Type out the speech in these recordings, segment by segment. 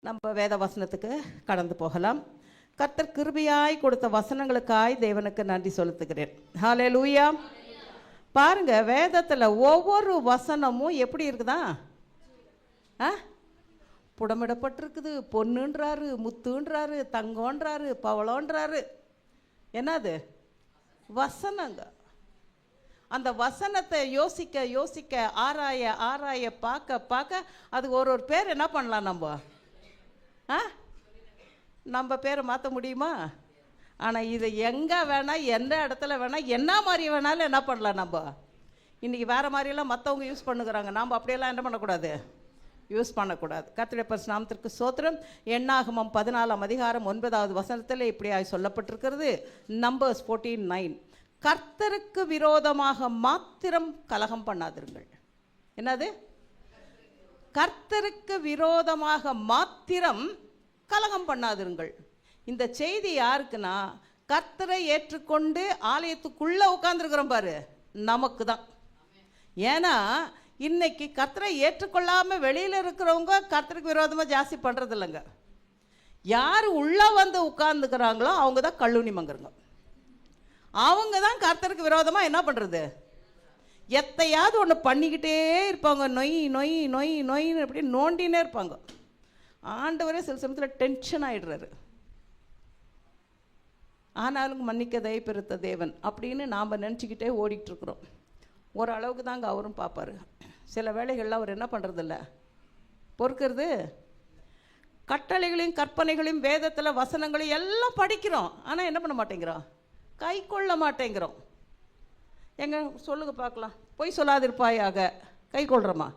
நம்ம வேத வசனத்துக்கு கடந்து போகலாம். கர்த்தர் கிருபையாய் கொடுத்த வசனங்களுக்காய் தேவனுக்கு நன்றி செலுத்துகிறேன். ஹல்லேலூயா. பாருங்க, வேதத்தில் ஒவ்வொரு வசனமும் எப்படி இருக்குதா? புடமிடப்பட்டிருக்குது. பொண்ணுன்றாரு, முத்துன்றாரு, தங்கன்றாரு, பவளன்றாரு. என்னது வசனங்க? அந்த வசனத்தை யோசிக்க யோசிக்க ஆராய ஆராய பார்க்க பார்க்க அது ஒரு பேர் என்ன பண்ணலாம்? நம்ம பேரை மாற்ற முடியுமா? ஆனால் இதை எங்கே வேணால் எந்த இடத்துல வேணால் என்ன மாதிரி வேணாலும் என்ன பண்ணலாம். நம்ம இன்றைக்கி வேறு மாதிரியெல்லாம் மற்றவங்க யூஸ் பண்ணுகிறாங்க. நாம் அப்படியெல்லாம் என்ன பண்ணக்கூடாது, யூஸ் பண்ணக்கூடாது. கர்த்தருடைய பரிசுத்த நாமத்திற்கு ஸ்தோத்திரம். எண்ணாகமம் 14ஆம் அதிகாரம் 9வது வசனத்தில் இப்படியாக சொல்லப்பட்டிருக்கிறது. நம்பர்ஸ் 14:9. கர்த்தருக்கு விரோதமாக மாத்திரம் கலகம் பண்ணாதிருங்கள். என்னது? கர்த்தருக்கு விரோதமாக மாத்திரம் கலகம் பண்ணாதிருங்கள். இந்த செய்தி யாருக்குன்னா, கர்த்தரை ஏற்றுக்கொண்டு ஆலயத்துக்குள்ளே உட்கார்ந்துருக்கிறோம் பாரு, நமக்கு தான். ஏன்னா இன்னைக்கு கர்த்தரை ஏற்றுக்கொள்ளாமல் வெளியில் இருக்கிறவங்க கர்த்தருக்கு விரோதமாக ஜாஸ்தி பண்ணுறது இல்லைங்க. யார் உள்ளே வந்து உட்கார்ந்துக்கிறாங்களோ அவங்க தான் கல்லூனி மங்கருங்க. அவங்க தான் கர்த்தருக்கு விரோதமாக என்ன பண்ணுறது, எத்தையாவது ஒன்று பண்ணிக்கிட்டே இருப்பாங்க. நொய் நொய் நொய் நொயின்னு அப்படி நோண்டினே இருப்பாங்க. ஆண்டவரே சில சமயத்தில் டென்ஷன் ஆகிடுறாரு. ஆனாலும் மன்னிக்க தயை பெருத்த தேவன் அப்படின்னு நாம் நினச்சிக்கிட்டே ஓடிட்டுருக்குறோம். ஓரளவுக்கு தாங்க அவரும் பார்ப்பார். சில வேளைகளில் அவர் என்ன பண்ணுறதில்ல, பொறுக்கிறது. கட்டளைகளையும் கற்பனைகளையும் வேதத்தில் வசனங்களையும் எல்லாம் படிக்கிறோம். ஆனால் என்ன பண்ண மாட்டேங்கிறோம், கை கொள்ள மாட்டேங்கிறோம். எங்க சொல்லுங்க பார்க்கலாம். பொய் சொல்லாதிருப்பாயாக கை கொள்றோமா?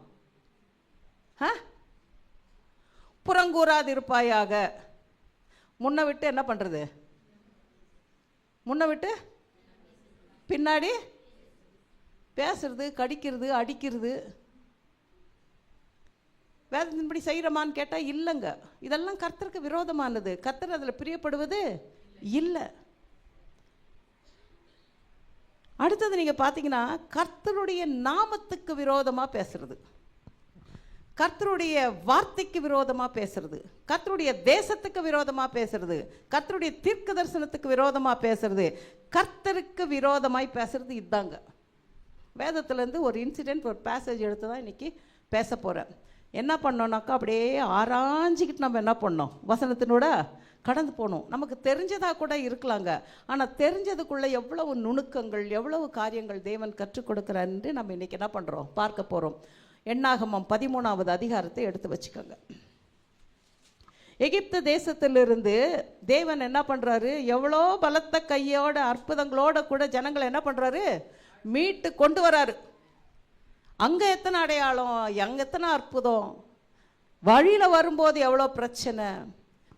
புறங்கூறாதிருப்பாயாக முன்ன விட்டு என்ன பண்ணுறது, முன்ன விட்டு பின்னாடி பேசுறது, கடிக்கிறது, அடிக்கிறது. வேதத்தின்படி செய்கிறோமான்னு கேட்டால் இல்லைங்க. இதெல்லாம் கர்த்தருக்கு விரோதமானது. கர்த்தர் அதில் பிரியப்படுவது இல்லை. அடுத்தது நீங்கள் பார்த்தீங்கன்னா, கர்த்தருடைய நாமத்துக்கு விரோதமாக பேசுறது, கர்த்தருடைய வார்த்தைக்கு விரோதமாக பேசுறது, கர்த்தருடைய தேசத்துக்கு விரோதமாக பேசுறது, கர்த்தருடைய தீர்க்க தரிசனத்துக்கு விரோதமாக பேசுறது, கர்த்தருக்கு விரோதமாய் பேசுறது. இதுதாங்க வேதத்துலேருந்து ஒரு இன்சிடென்ட், ஒரு பேசேஜ் எடுத்து தான் இன்றைக்கி பேச போகிறேன். என்ன பண்ணோன்னாக்கா, அப்படியே ஆராய்ஞ்சிக்கிட்டு நம்ம என்ன பண்ணோம், வசனத்தினோட கடந்து போகணும். நமக்கு தெரிஞ்சதாக கூட இருக்கலாங்க. ஆனால் தெரிஞ்சதுக்குள்ளே எவ்வளவு நுணுக்கங்கள், எவ்வளவு காரியங்கள் தேவன் கற்றுக் கொடுக்குறான்னு நம்ம இன்றைக்கி என்ன பண்ணுறோம், பார்க்க போகிறோம். எண்ணாகமம் 13வது அதிகாரத்தை எடுத்து வச்சுக்கோங்க. எகிப்து தேசத்திலிருந்து தேவன் என்ன பண்ணுறாரு, எவ்வளோ பலத்த கையோட அற்புதங்களோட கூட ஜனங்களை என்ன பண்ணுறாரு, மீட்டு கொண்டு வராரு. அங்கே எத்தனை அடையாளம், அங்கே எத்தனை அற்புதம். வழியில் வரும்போது எவ்வளோ பிரச்சனை,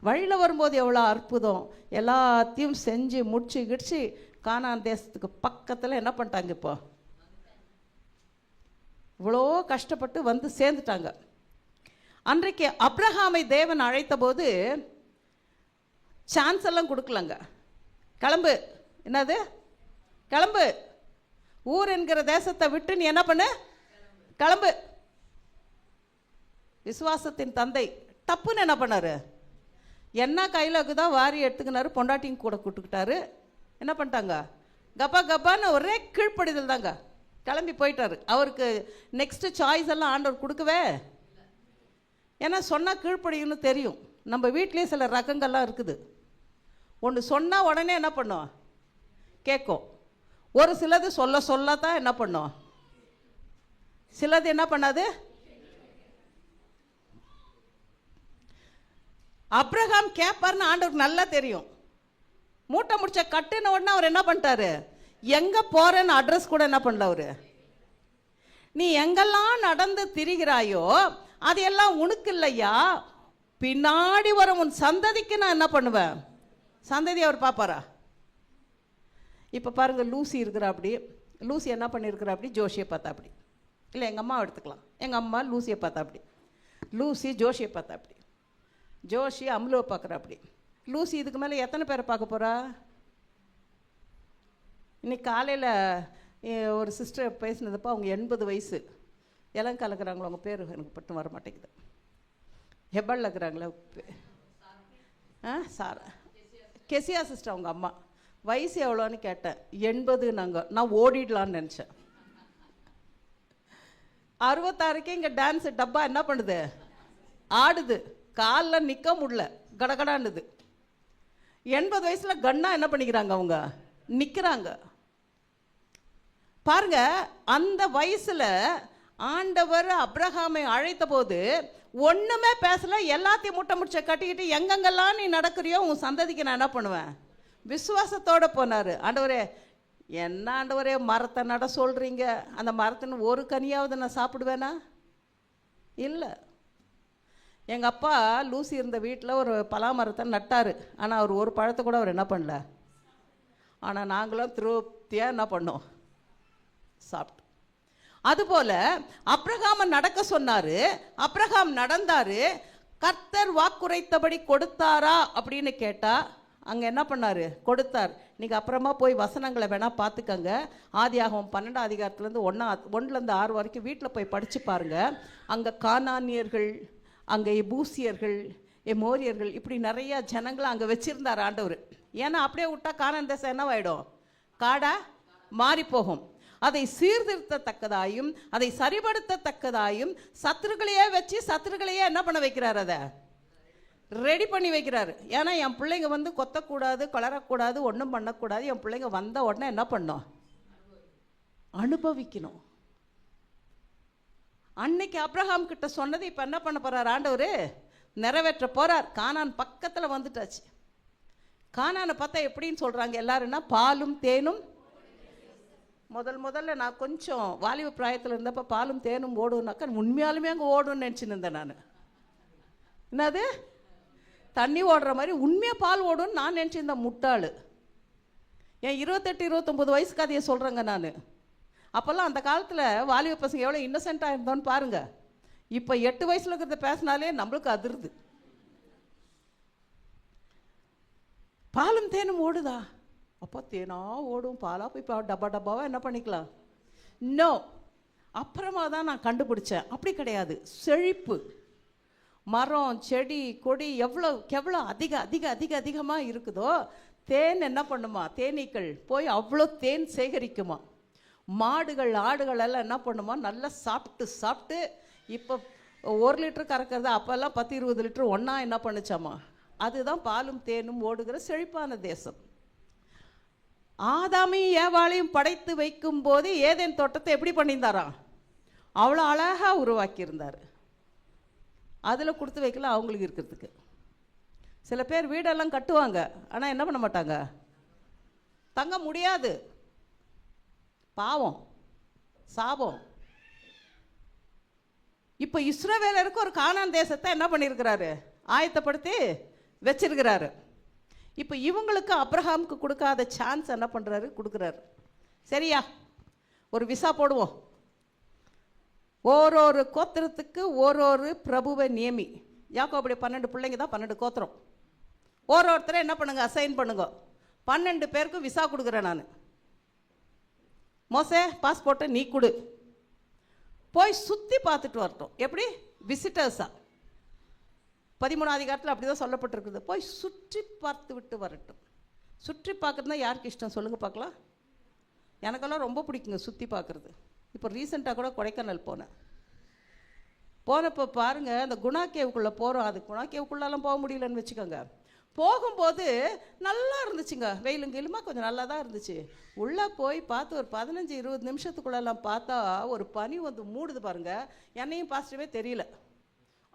வழியில் வரும்போது எவ்வளோ அற்புதம். எல்லாத்தையும் செஞ்சு முடிச்சு கிடிச்சு கானான் தேசத்துக்கு பக்கத்தில் என்ன பண்ணிட்டாங்க. இப்போ இவ்வளோ கஷ்டப்பட்டு வந்து சேர்ந்துட்டாங்க. அன்றைக்கு அப்ரஹாமை தேவன் அழைத்த போது சான்ஸ் எல்லாம் கொடுக்கலங்க. கிளம்பு, என்னது கிளம்பு, ஊர் என்கிற தேசத்தை விட்டு நீ என்ன பண்ணு, கிளம்பு. விசுவாசத்தின் தந்தை தப்புன்னு என்ன பண்ணாரு, என்ன கையிலக்கு தான் வாரி எடுத்துக்கினாரு, பொண்டாட்டியும் கூட கூட்டுக்கிட்டாரு. என்ன பண்ணிட்டாங்க, கப்பா கப்பான்னு ஒரே கீழ்ப்படிதல் தாங்க. கிளம்பி போயிட்டாரு. அவருக்கு நெக்ஸ்ட்டு சாய்ஸ் எல்லாம் ஆண்டவர் கொடுக்கவே. ஏன்னா சொன்னால் கீழ்ப்படியும்னு தெரியும். நம்ம வீட்லேயே சில ரகங்கள்லாம் இருக்குது. ஒன்று சொன்னால் உடனே என்ன பண்ணோம், கேட்கும். ஒரு சிலது சொல்ல சொல்ல தான் என்ன பண்ணோம், சிலது என்ன பண்ணாது. அப்ரஹாம் கேட்பார்னு ஆண்டவருக்கு நல்லா தெரியும். மூட்டை முடிச்ச கட்டுன உடனே அவர் என்ன பண்ணிட்டாரு, எங்கே போகிறேன்னு அட்ரஸ் கூட என்ன பண்ணல அவரு. நீ எங்கெல்லாம் நடந்து திரிகிறாயோ அதையெல்லாம் உனக்கு இல்லையா, பின்னாடி வரும் உன் சந்ததிக்கு நான் என்ன பண்ணுவேன். சந்ததி அவர் பார்ப்பாரா? இப்போ பாருங்கள், லூசி இருக்கிறா. அப்படி லூசி என்ன பண்ணியிருக்கிறா, அப்படி ஜோஷியை பார்த்தா அப்படி. இல்லை, எங்கள் அம்மா எடுத்துக்கலாம். எங்கள் அம்மா லூசியை பார்த்தா அப்படி, லூசி ஜோஷியை பார்த்தா அப்படி, ஜோஷி அம்லுவை பார்க்குறா அப்படி. லூசி இதுக்கு மேலே எத்தனை பேரை பார்க்க போகிறா? இன்னைக்கு காலையில் ஒரு சிஸ்டர் பேசினதுப்போ அவங்க 80 வயசு. இளம் கலக்கிறாங்களோ, அவங்க பேர் எனக்கு பட்டும் வர மாட்டேங்குது. ஹெபல்ல இருக்கிறாங்களே, சார் கெசியா சிஸ்டர் அவங்க அம்மா. வயசு எவ்வளோன்னு கேட்டேன். 80 நான் ஓடிடலான்னு நினச்சேன். 66க்கு இங்கே டான்ஸு டப்பா என்ன பண்ணுது, ஆடுது. காலில் நிற்க முடியல, கடகடான்னுது. 80 வயசில் கண்ணா என்ன பண்ணிக்கிறாங்க, அவங்க நிற்கிறாங்க. பாருங்க, அந்த வயசில் ஆண்டவர் அப்ரஹாமை அழைத்த போது ஒன்றுமே பேசல. எல்லாத்தையும் முட்டை முடிச்ச கட்டிக்கிட்டு எங்கெங்கெல்லாம் நீ நடக்கிறியோ உன் சந்ததிக்கு நான் என்ன பண்ணுவேன், விசுவாசத்தோடு போனார். ஆண்டவரே, என்ன ஆண்டவரே மரத்தை நட சொல்கிறீங்க, அந்த மரத்தின் ஒரு கனியாவது நான் சாப்பிடுவேனா? இல்லை. எங்கள் அப்பா லூசி இருந்த வீட்டில் ஒரு பலா மரத்தை நட்டார். ஆனால் அவர் ஒரு பழத்தை கூட அவர் என்ன பண்ணல. ஆனால் நாங்களும் திருப்தியாக என்ன பண்ணோம், சாப்பிட்டோம். அதுபோல் அப்ரஹாமை நடக்க சொன்னார், அப்ரஹாம் நடந்தார். கர்த்தர் வாக்குரைத்தபடி கொடுத்தாரா அப்படின்னு கேட்டால் அங்கே என்ன பண்ணார், கொடுத்தார். நீங்கள் அப்புறமா போய் வசனங்களை வேணால் பார்த்துக்கங்க. ஆதியாகமம் 12ஆம் அதிகாரத்துலேருந்து 1லேருந்து 6 வரைக்கும் வீட்டில் போய் படித்து பாருங்கள். அங்கே கானானியர்கள், அங்கே எபூசியர்கள், எமோரியர்கள், இப்படி நிறைய ஜனங்களை அங்கே வச்சுருந்தார் ஆண்டவர். ஏன்னா அப்படியே விட்டால் கானான் தேசம் என்னவாயிடும், காடாக மாறி போகும். அதை சீர்திருத்தத்தக்கதாயும் அதை சரிபடுத்தத்தக்கதாயும் சத்துருக்களையே வச்சு சத்துருக்களையே என்ன பண்ண வைக்கிறார், அதை ரெடி பண்ணி வைக்கிறாரு. ஏன்னா என் பிள்ளைங்க வந்து கொத்தக்கூடாது, கலரக்கூடாது, ஒன்றும் பண்ணக்கூடாது. என் பிள்ளைங்க வந்த உடனே என்ன பண்ணோம், அனுபவிக்கணும். அன்னைக்கு அப்ரஹாம் கிட்ட சொன்னது இப்போ என்ன பண்ண போறார் ஆண்டவர், நிறைவேற்ற போறார். கானான் பக்கத்தில் வந்துட்டாச்சு. கானானை பார்த்தா எப்படின்னு சொல்றாங்க எல்லாருன்னா, பாலும் தேனும். முதல்ல நான் கொஞ்சம் வாலிப பிராயத்தில் இருந்தப்போ பாலும் தேனும் ஓடுனாக்கா உண்மையாலுமே அங்கே ஓடுன்னு நினச்சின்னு இருந்தேன் நான். என்னது, தண்ணி ஓடுற மாதிரி உண்மையாக பால் ஓடுன்னு நான் நினச்சிருந்தேன், முட்டாள். என் 28-29 வயசு கதையை சொல்கிறேங்க நான். அப்போல்லாம் அந்த காலத்தில் வாலிப பசங்க எவ்வளோ இன்னசென்ட்டாக இருந்தோன்னு பாருங்கள். இப்போ 8 வயசில் இருக்கிறத பேசினாலே நம்மளுக்கு அதிருது. பாலும் தேனும் ஓடுதா, அப்போ தேனா ஓடும், பாலா போய் டப்பா டப்பாவாக என்ன பண்ணிக்கலாம். நோ, அப்புறமா தான் நான் கண்டுபிடிச்சேன், அப்படி கிடையாது. செழிப்பு, மரம் செடி கொடி எவ்வளோ அதிகமாக இருக்குதோ, தேன் என்ன பண்ணுமா, தேனீக்கள் போய் அவ்வளோ தேன் சேகரிக்குமா. மாடுகள் ஆடுகள் எல்லாம் என்ன பண்ணுமா, நல்லா சாப்பிட்டு இப்போ 1 லிட்டர் கறக்கிறது அப்போல்லாம் 10-20 லிட்டர் ஒன்றா என்ன பண்ணுச்சாமா. அதுதான் பாலும் தேனும் ஓடுகிற செழிப்பான தேசம். ஆதாமையும் ஏவாளையும் படைத்து வைக்கும் போது ஏதேன் தோட்டத்தை எப்படி பண்ணியிருந்தாராம், அவ்வளோ அழகாக உருவாக்கியிருந்தார். அதில் கொடுத்து வைக்கல அவங்களுக்கு இருக்கிறதுக்கு. சில பேர் வீடெல்லாம் கட்டுவாங்க, ஆனால் என்ன பண்ண மாட்டாங்க, தங்க முடியாது. பாவம், சாபம். இப்போ இஸ்ரவேலருக்கு ஒரு கானான் தேசத்தை என்ன பண்ணியிருக்கிறாரு, ஆயத்தப்படுத்தி வச்சிருக்கிறாரு. இப்போ இவங்களுக்கு அப்ரஹாமுக்கு கொடுக்காத சான்ஸ் என்ன பண்ணுறாரு, கொடுக்குறாரு. சரியா, ஒரு விசா போடுவோம். ஒரு கோத்திரத்துக்கு ஒரு பிரபுவை நியமி. யாக்கோபுடைய 12 பிள்ளைங்க தான் 12 கோத்திரம். ஒருத்தரை என்ன பண்ணுங்க, அசைன் பண்ணுங்க. 12 பேருக்கு விசா கொடுக்குறேன் நான். மோசே பாஸ்போர்ட்டை நீ கொடு, போய் சுற்றி பார்த்துட்டு வரட்டும். எப்படி, விசிட்டர்ஸா. 13ஆம் அதிகாரத்தில் அப்படி தான் சொல்லப்பட்டிருக்குது. போய் சுற்றி பார்த்து விட்டு வரட்டும். சுற்றி பார்க்குறதுனா யாருக்கு இஷ்டம் சொல்லுங்கள் பார்க்கலாம். எனக்கெல்லாம் ரொம்ப பிடிக்குங்க சுற்றி பார்க்குறது. இப்போ ரீசெண்டாக கூட கொடைக்கானல் போனப்போ பாருங்கள், அந்த குணா கேவுக்குள்ளே போகிறோம். அது குணா கேவுக்குள்ளெல்லாம் போக முடியலன்னு வச்சுக்கோங்க. போகும்போது நல்லா இருந்துச்சுங்க, வெயிலும் கீழுமா கொஞ்சம் நல்லா தான் இருந்துச்சு. உள்ளே போய் பார்த்து ஒரு 15-20 நிமிஷத்துக்குள்ளெல்லாம் பார்த்தா ஒரு பனி வந்து மூடுது பாருங்கள். என்னையும் பாசிட்டிவே தெரியல.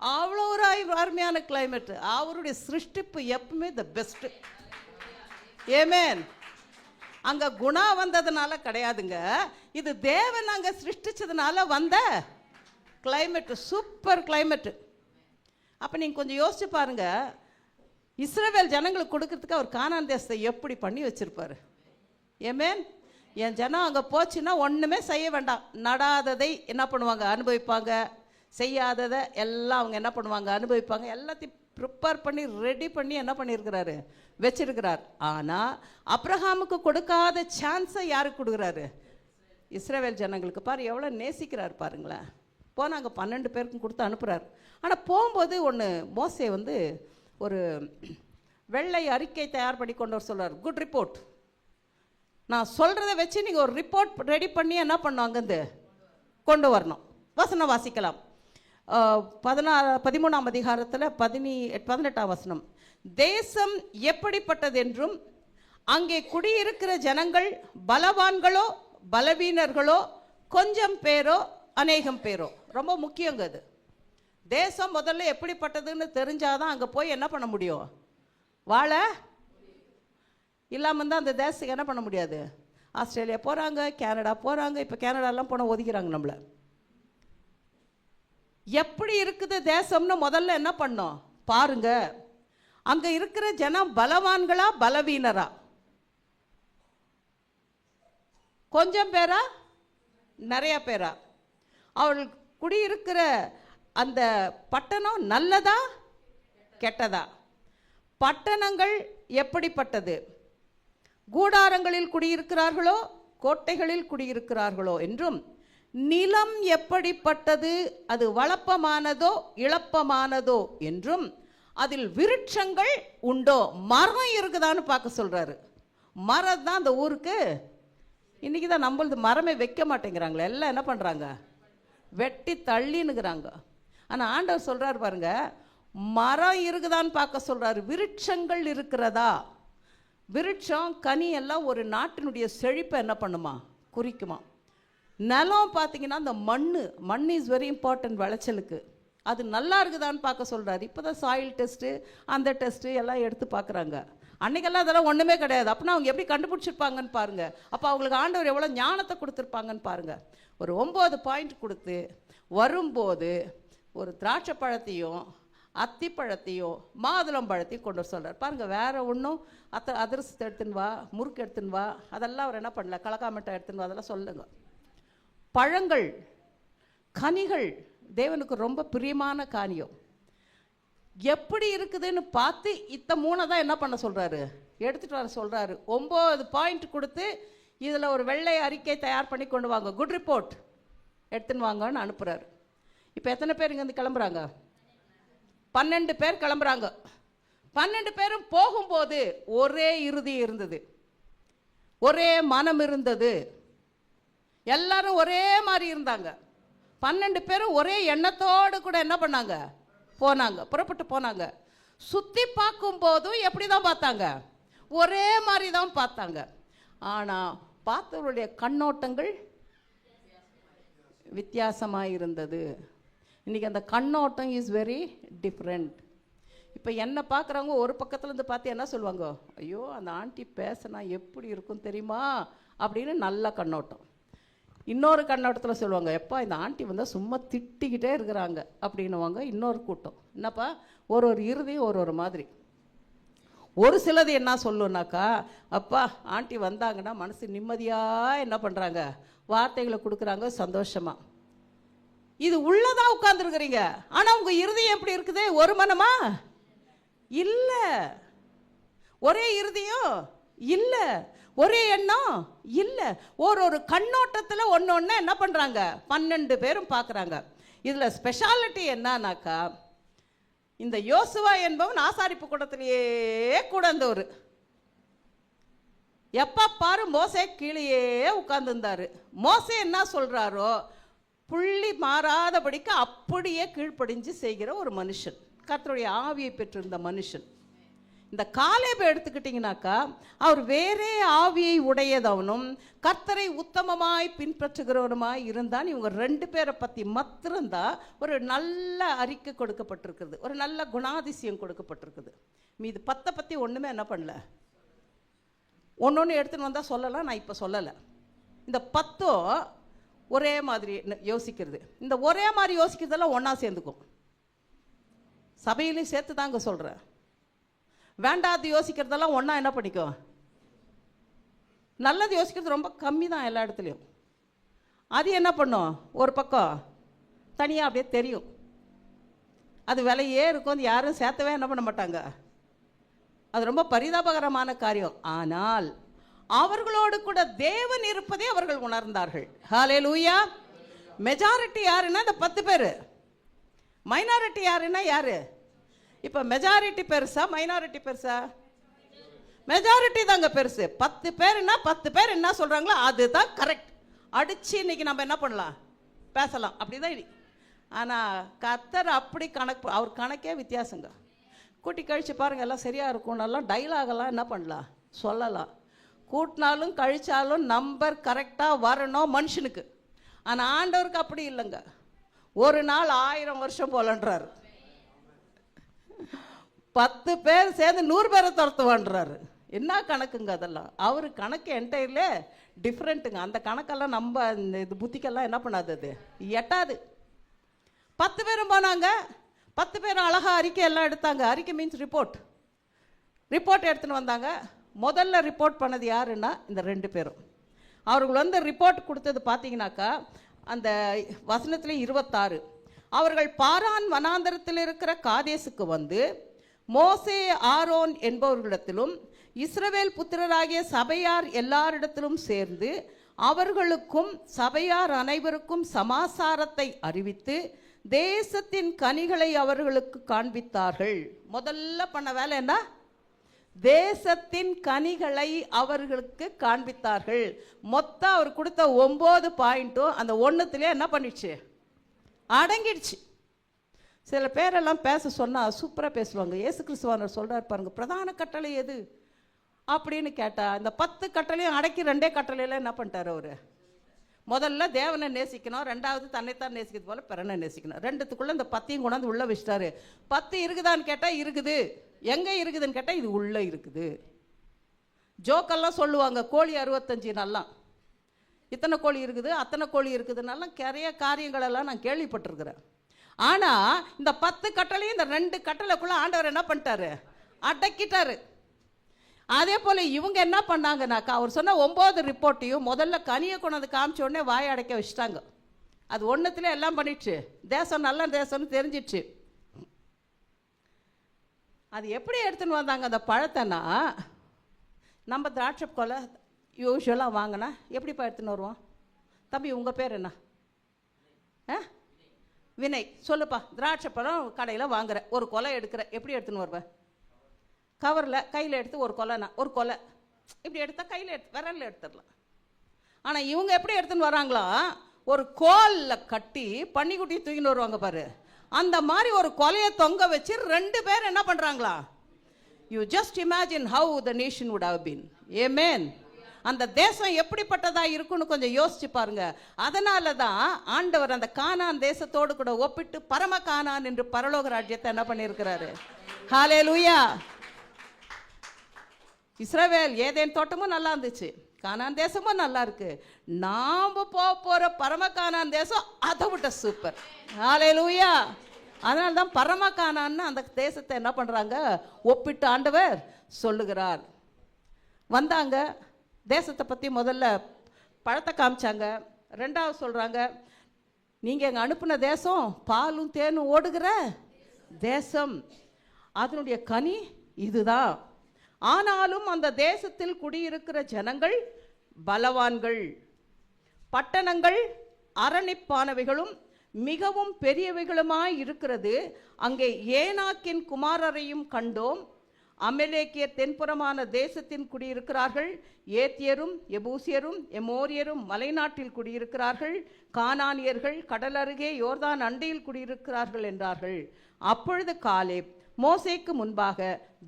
அவ்வளோ ஒரு அருமையான கிளைமேட்டு. அவருடைய சிருஷ்டிப்பு எப்பவுமே த பெஸ்ட்டு. ஏமேன். அங்கே குணா வந்ததுனால கிடையாதுங்க, இது தேவன் அங்கே சிருஷ்டிச்சதுனால வந்த கிளைமேட்டு. Super climate. அப்போ நீங்கள் கொஞ்சம் யோசிச்சு பாருங்க, இஸ்ரவேல் ஜனங்களுக்கு கொடுக்கறதுக்கு அவர் கானான் தேசத்தை எப்படி பண்ணி வச்சிருப்பாரு. ஏமேன். என் ஜனம் அங்கே போச்சுன்னா ஒன்றுமே செய்ய வேண்டாம். நடாததை என்ன பண்ணுவாங்க, அனுபவிப்பாங்க. செய்யாததை எல்லாம் அவங்க என்ன பண்ணுவாங்க, அனுபவிப்பாங்க. எல்லாத்தையும் ப்ரிப்பேர் பண்ணி ரெடி பண்ணி என்ன பண்ணியிருக்கிறாரு, வச்சிருக்கிறார். ஆனால் அப்ரஹாமுக்கு கொடுக்காத சான்ஸை யாருக்கு கொடுக்குறாரு, இஸ்ரவேல் ஜனங்களுக்கு. பாரு எவ்வளோ நேசிக்கிறார் பாருங்களேன். போனாங்க, 12 பேருக்கும் கொடுத்து அனுப்புகிறார். ஆனால் போகும்போது ஒன்று மோசே வந்து ஒரு வெள்ளை அறிக்கை தயார் பண்ணி கொண்டு வர சொல்கிறார். குட் ரிப்போர்ட், நான் சொல்கிறத வச்சு நீங்கள் ஒரு ரிப்போர்ட் ரெடி பண்ணி என்ன பண்ணணும், அங்கேருந்து கொண்டு வரணும். வசனம் வாசிக்கலாம். 13ஆம் அதிகாரத்தில் 18ஆம் வசனம். தேசம் எப்படிப்பட்டது என்றும் அங்கே குடியிருக்கிற ஜனங்கள் பலவான்களோ பலவீனர்களோ கொஞ்சம் பேரோ அநேகம் பேரோ. ரொம்ப முக்கியங்க அது. தேசம் முதல்ல எப்படிப்பட்டதுன்னு தெரிஞ்சாதான் அங்கே போய் என்ன பண்ண முடியும், வாழ. இல்லாமல் தான் அந்த தேசத்துக்கு என்ன பண்ண முடியாது. ஆஸ்திரேலியா போகிறாங்க, கனடா போகிறாங்க. இப்போ கனடாலாம் போனால் ஒதுக்கிறாங்க நம்மளை. எப்படி இருக்குது தேசம்னு முதல்ல என்ன பண்ணோம் பாருங்க. அங்கே இருக்கிற ஜனம் பலவான்களா பலவீனரா, கொஞ்சம் பேரா நிறைய பேரா, அவர்கள் குடியிருக்கிற அந்த பட்டணம் நல்லதா கெட்டதா, பட்டணங்கள் எப்படிப்பட்டது, கூடாரங்களில் குடியிருக்கிறார்களோ கோட்டைகளில் குடியிருக்கிறார்களோ என்றும், நிலம் எப்படிப்பட்டது, அது வளப்பமானதோ இளப்பமானதோ என்றும், அதில் விருட்சங்கள் உண்டோ, மரம் இருக்குதான்னு பார்க்க சொல்றாரு. மரம் தான் அந்த ஊருக்கு. இன்னைக்கு தான் நம்மளது மரமே வைக்க மாட்டேங்கிறாங்களே, எல்லாம் என்ன பண்ணுறாங்க, வெட்டி தள்ளினுங்கிறாங்க. ஆனால் ஆண்டவர் சொல்கிறார் பாருங்க, மரம் இருக்குதான்னு பார்க்க சொல்கிறாரு. விருட்சங்கள் இருக்கிறதா. விருட்சம் கனி எல்லாம் ஒரு நாட்டினுடைய செழிப்பை என்ன பண்ணுமா, குறிக்குமா. நிலம் பார்த்தீங்கன்னா அந்த மண் இஸ் வெரி இம்பார்ட்டன்ட் விளைச்சலுக்கு. அது நல்லா இருக்குதான்னு பார்க்க சொல்கிறாரு. இப்போ தான் சாயில் டெஸ்ட்டு அந்த டெஸ்ட்டு எல்லாம் எடுத்து பார்க்குறாங்க. அன்றைக்கெல்லாம் அதெல்லாம் ஒன்றுமே கிடையாது. அப்படின்னா அவங்க எப்படி கண்டுபிடிச்சிருப்பாங்கன்னு பாருங்கள். அப்போ அவங்களுக்கு ஆண்டவர் எவ்வளோ ஞானத்தை கொடுத்துருப்பாங்கன்னு பாருங்கள். ஒரு 9 பாயிண்ட் கொடுத்து வரும்போது ஒரு திராட்சை பழத்தையும் அத்திப்பழத்தையும் மாதுளம் பழத்தையும் கொண்டு வர சொல்கிறார் பாருங்கள். வேறு ஒன்றும் அதிரசத்தை எடுத்துன்னு வா, முறுக்கு எடுத்துன்னு வா, அதெல்லாம் அவர் என்ன பண்ணல, கலக்காமட்டை எடுத்துன்னு வா, அதெல்லாம் சொல்லுங்க. பழங்கள் கனிகள் தேவனுக்கு ரொம்ப பிரியமான காரியம். எப்படி இருக்குதுன்னு பார்த்து இத்த 3 தான் என்ன பண்ண சொல்கிறாரு, எடுத்துகிட்டு வர சொல்கிறாரு. 9 பாயிண்ட் கொடுத்து இதில் ஒரு வெள்ளை அறிக்கை தயார் பண்ணி கொண்டு வாங்க, குட் ரிப்போர்ட் எடுத்துன்னு வாங்கன்னு அனுப்புகிறாரு. இப்போ எத்தனை பேர் இங்கேருந்து கிளம்புறாங்க, 12 பேர் கிளம்புறாங்க. 12 பேரும் போகும்போது ஒரே இறுதி இருந்தது, ஒரே மனம் இருந்தது, எல்லாரும் ஒரே மாதிரி இருந்தாங்க. 12 பேரும் ஒரே எண்ணத்தோடு கூட என்ன பண்ணாங்க, போனாங்க, புறப்பட்டு போனாங்க. சுற்றி பார்க்கும் போதும் எப்படி தான் பார்த்தாங்க, ஒரே மாதிரி தான் பார்த்தாங்க. ஆனால் பார்த்தவருடைய கண்ணோட்டங்கள் வித்தியாசமாக இருந்தது. இன்றைக்கி அந்த கண்ணோட்டம் இஸ் வெரி டிஃப்ரெண்ட். இப்போ என்ன பார்க்குறவங்க ஒரு பக்கத்துலேருந்து பார்த்து என்ன சொல்லுவாங்க, ஐயோ அந்த ஆண்டி பேசினா எப்படி இருக்கும் தெரியுமா அப்படின்னு நல்ல கண்ணோட்டம். இன்னொரு கண்ணோட்டத்தில் சொல்லுவாங்க, எப்பா இந்த ஆண்டி வந்தால் சும்மா திட்டிக்கிட்டே இருக்கிறாங்க அப்படின்னுவாங்க. இன்னொரு கூட்டம் என்னப்பா, ஒரு இறுதியும் ஒரு மாதிரி. ஒரு சிலது என்ன சொல்லுனாக்கா, அப்பா ஆண்டி வந்தாங்கன்னா மனசு நிம்மதியாக என்ன பண்ணுறாங்க, வார்த்தைகளை கொடுக்குறாங்க சந்தோஷமாக. இது உள்ளதான் உட்கார்ந்துருக்கிறீங்க, ஆனால் உங்கள் இறுதியம் எப்படி இருக்குது, ஒரு மனமா இல்லை, ஒரே இறுதியும் இல்லை, ஒரே எண்ணம் இல்லை, ஒரு கண்ணோட்டத்தில் ஒன்று என்ன பண்ணுறாங்க, 12 பேரும் பார்க்குறாங்க. இதில் ஸ்பெஷாலிட்டி என்னன்னாக்கா, இந்த யோசுவா என்பவன் ஆசாரிப்பு கூடத்திலேயே கூட இருந்தவர். எப்போ பாரு மோசே கீழேயே உட்கார்ந்துருந்தாரு. மோசே என்ன சொல்கிறாரோ புள்ளி மாறாதபடிக்கு அப்படியே கீழ்ப்படிஞ்சு செய்கிற ஒரு மனுஷன், கர்த்தருடைய ஆவியை பெற்றிருந்த மனுஷன். இந்த காலேபை எடுத்துக்கிட்டிங்கனாக்கா, அவர் வேறே ஆவியை உடையதவனும் கர்த்தரை உத்தமமாய் பின்பற்றுகிறவனுமாய் இருந்தான். இவங்க 2 பேரை பற்றி மாத்திரம்தான் ஒரு நல்ல அறிக்கை கொடுக்கப்பட்டிருக்குது, ஒரு நல்ல குணாதிசயம் கொடுக்கப்பட்டிருக்குது. மீது 10 பற்றி ஒன்றுமே என்ன பண்ணல. ஒன்று எடுத்துன்னு வந்தால் சொல்லலாம், நான் இப்போ சொல்லலை. இந்த 10 ஒரே மாதிரி யோசிக்கிறது. இந்த ஒரே மாதிரி யோசிக்கிறதெல்லாம் ஒன்றா சேர்ந்துக்கும். சபையிலையும் சேர்த்து தாங்க சொல்கிறேன். வேண்டாது யோசிக்கிறதெல்லாம் ஒன்றா என்ன பண்ணிக்கும். நல்லது யோசிக்கிறது ரொம்ப கம்மி தான் எல்லா இடத்துலையும். அது என்ன பண்ணும், ஒரு பக்கம் தனியாக அப்படியே தெரியும். அது விலையே இருக்கும், அது யாரும் சேர்த்தவே என்ன பண்ண மாட்டாங்க. அது ரொம்ப பரிதாபகரமான காரியம். ஆனால் அவர்களோடு கூட தேவன் இருப்பதை அவர்கள் உணர்ந்தார்கள். ஹல்லேலூயா. மெஜாரிட்டி யாருன்னா இந்த 10 பேர். மைனாரிட்டி யாருன்னா யாரு? இப்போ மெஜாரிட்டி பெருசா மைனாரிட்டி பெருசா? மெஜாரிட்டி தாங்க பெருசு. 10 பேர்னா 10 பேர் என்ன சொல்றாங்களோ அதுதான் கரெக்ட். அடிச்சு இன்னைக்கு நம்ம என்ன பண்ணலாம், பேசலாம், அப்படிதான். ஆனால் கர்த்தர் அப்படி கணக்கு, அவர் கணக்கே வித்தியாசங்க. கூட்டி கழிச்சு பாருங்க, எல்லாம் சரியா இருக்கும். நல்லா டைலாகெல்லாம் என்ன பண்ணலாம், சொல்லலாம். கூட்டினாலும் கழிச்சாலும் நம்பர் கரெக்டாக வரணும் மனுஷனுக்கு. ஆனால் ஆண்டவருக்கு அப்படி இல்லைங்க. ஒரு நாள் 1000 வருஷம் போலன்றாரு. 10 பேர் சேர்ந்து 100 பேரை துரத்துவான்றாரு. என்ன கணக்குங்க அதெல்லாம்? அவர் கணக்கு என்டையர்லே டிஃப்ரெண்ட்டுங்க. அந்த கணக்கெல்லாம் நம்ம இது புத்திக்கெல்லாம் என்ன பண்ணாது, அது எட்டாது. 10 பேரும் போனாங்க. 10 பேரும் அழகாக அறிக்கை எல்லாம் எடுத்தாங்க. அறிக்கை மீன்ஸ் ரிப்போர்ட் எடுத்துன்னு வந்தாங்க. முதல்ல ரிப்போர்ட் பண்ணது யாருன்னா இந்த 2 பேரும். அவர்கள் வந்து ரிப்போர்ட் கொடுத்தது பார்த்தீங்கன்னாக்கா அந்த வசனத்தில் 26, அவர்கள் பாரான் வனாந்தரத்தில் இருக்கிற காதேசுக்கு வந்து மோசே ஆரோன் என்பவர்களிடத்திலும் இஸ்ரவேல் புத்திரராகிய சபையார் எல்லாரிடத்திலும் சேர்ந்து அவர்களுக்கும் சபையார் அனைவருக்கும் சமாசாரத்தை அறிவித்து தேசத்தின் கனிகளை அவர்களுக்கு காண்பித்தார்கள். முதல்ல பண்ண வேலை என்ன? தேசத்தின் கனிகளை அவர்களுக்கு காண்பித்தார்கள். மொத்தம் அவர் கொடுத்த 9 பாயிண்ட்டும் அந்த ஒன்றுத்திலே என்ன பண்ணிடுச்சு, அடங்கிடுச்சு. சில பேரெல்லாம் பேச சொன்னால் சூப்பராக பேசுவாங்க. இயேசு கிறிஸ்துவானர் சொல்கிறார் பாருங்க, பிரதான கட்டளை எது அப்படின்னு கேட்டால் இந்த 10 கட்டளையும் அடக்கி 2 கட்டளையில் என்ன பண்ணிட்டார் அவர்? முதல்ல தேவனை நேசிக்கணும், 2வது தன்னைத்தான் நேசிக்கிறது போல பிறனை நேசிக்கணும். 2த்துக்குள்ளே இந்த 10ஐயும் கொண்டாந்து உள்ளே வச்சுட்டாரு. 10 இருக்குதான்னு கேட்டால் இருக்குது. எங்கே இருக்குதுன்னு கேட்டால் இது உள்ளே இருக்குது. ஜோக்கெல்லாம் சொல்லுவாங்க, கோழி 65 நல்லா, இத்தனை கோழி இருக்குது அத்தனை கோழி இருக்குதுன்னாலாம் நிறைய காரியங்களெல்லாம் நான் கேள்விப்பட்டிருக்கிறேன். ஆனால் இந்த 10 கட்டளையும் இந்த 2 கட்டளைக்குள்ளே ஆண்டவர் என்ன பண்ணிட்டாரு, அடக்கிட்டாரு. அதே போல் இவங்க என்ன பண்ணாங்கனாக்கா அவர் சொன்ன 9 ரிப்போர்ட்டையும் முதல்ல கனியை கொண்டாந்து காமிச்ச உடனே வாயை அடைக்க வச்சுட்டாங்க. அது ஒன்றுத்துல எல்லாம் பண்ணிடுச்சு. தேசம் நல்ல தேசம்னு தெரிஞ்சிடுச்சு. அது எப்படி எடுத்துன்னு வந்தாங்க அந்த பழத்தைன்னா, நம்ம திராட்சை கொலை யூஸ்வலாக வாங்கினா எப்படிப்பா எடுத்துன்னு வருவோம்? தம்பி உங்கள் பேர் என்ன? வினய். சொல்லுப்பா, திராட்சை பழம் கடையில் வாங்குற, ஒரு கொலை எடுக்கிற, எப்படி எடுத்துன்னு வருவேன்? கவரில் கையில் எடுத்து ஒரு கொலைனா ஒரு கொலை இப்படி எடுத்தால் கையில் விரலில் எடுத்துடலாம். ஆனால் இவங்க எப்படி எடுத்துன்னு வராங்களா, ஒரு கோலில் கட்டி பன்னிக்குட்டி தூக்கின்னு வருவாங்க பாரு, அந்த மாதிரி ஒரு கொலையை தொங்க வச்சு 2 பேர் என்ன பண்ணுறாங்களா. You just imagine how the nation would have been. Amen. அந்த தேசம் எப்படிப்பட்டதாக இருக்குன்னு கொஞ்சம் யோசிச்சு பாருங்க. அதனால தான் ஆண்டவர் அந்த கானான் தேசத்தோடு கூட ஒப்பிட்டு பரம கானான் என்று பரலோக ராஜ்யத்தை என்ன பண்ணியிருக்கிறாரு. ஹல்லேலூயா. இஸ்ரவேல் ஏதேன் தோட்டமும் நல்லா இருந்துச்சு, கானான் தேசமும் நல்லா இருக்கு. நாம போற பரம கானான் தேசம் அதை விட்ட சூப்பர். ஹல்லேலூயா. அதனால தான் பரம கானான்னு அந்த தேசத்தை என்ன பண்றாங்க, ஒப்பிட்டு ஆண்டவர் சொல்லுகிறார். வந்தாங்க, தேசத்தை பற்றி முதல்ல பழத்தை காமிச்சாங்க. 2வது சொல்கிறாங்க, நீங்கள் எங்கள் அனுப்பின தேசம் பாலும் தேனும் ஓடுகிற தேசம், அதனுடைய கனி இதுதான். ஆனாலும் அந்த தேசத்தில் குடியிருக்கிற ஜனங்கள் பலவான்கள், பட்டணங்கள் அரணிப்பானவைகளும் மிகவும் பெரியவைகளுமாய் இருக்கிறது. அங்கே ஏனாக்கின் குமாரரையும் கண்டோம். அமலேக்கியர் தென்புறமான தேசத்தின் குடியிருக்கிறார்கள். ஏத்தியரும் எபூசியரும் எமோரியரும் மலைநாட்டில் குடியிருக்கிறார்கள். கானானியர்கள் கடல் அருகே யோர்தான் அண்டையில் குடியிருக்கிறார்கள் என்றார்கள். அப்பொழுது காலேப் மோசேக்கு முன்பாக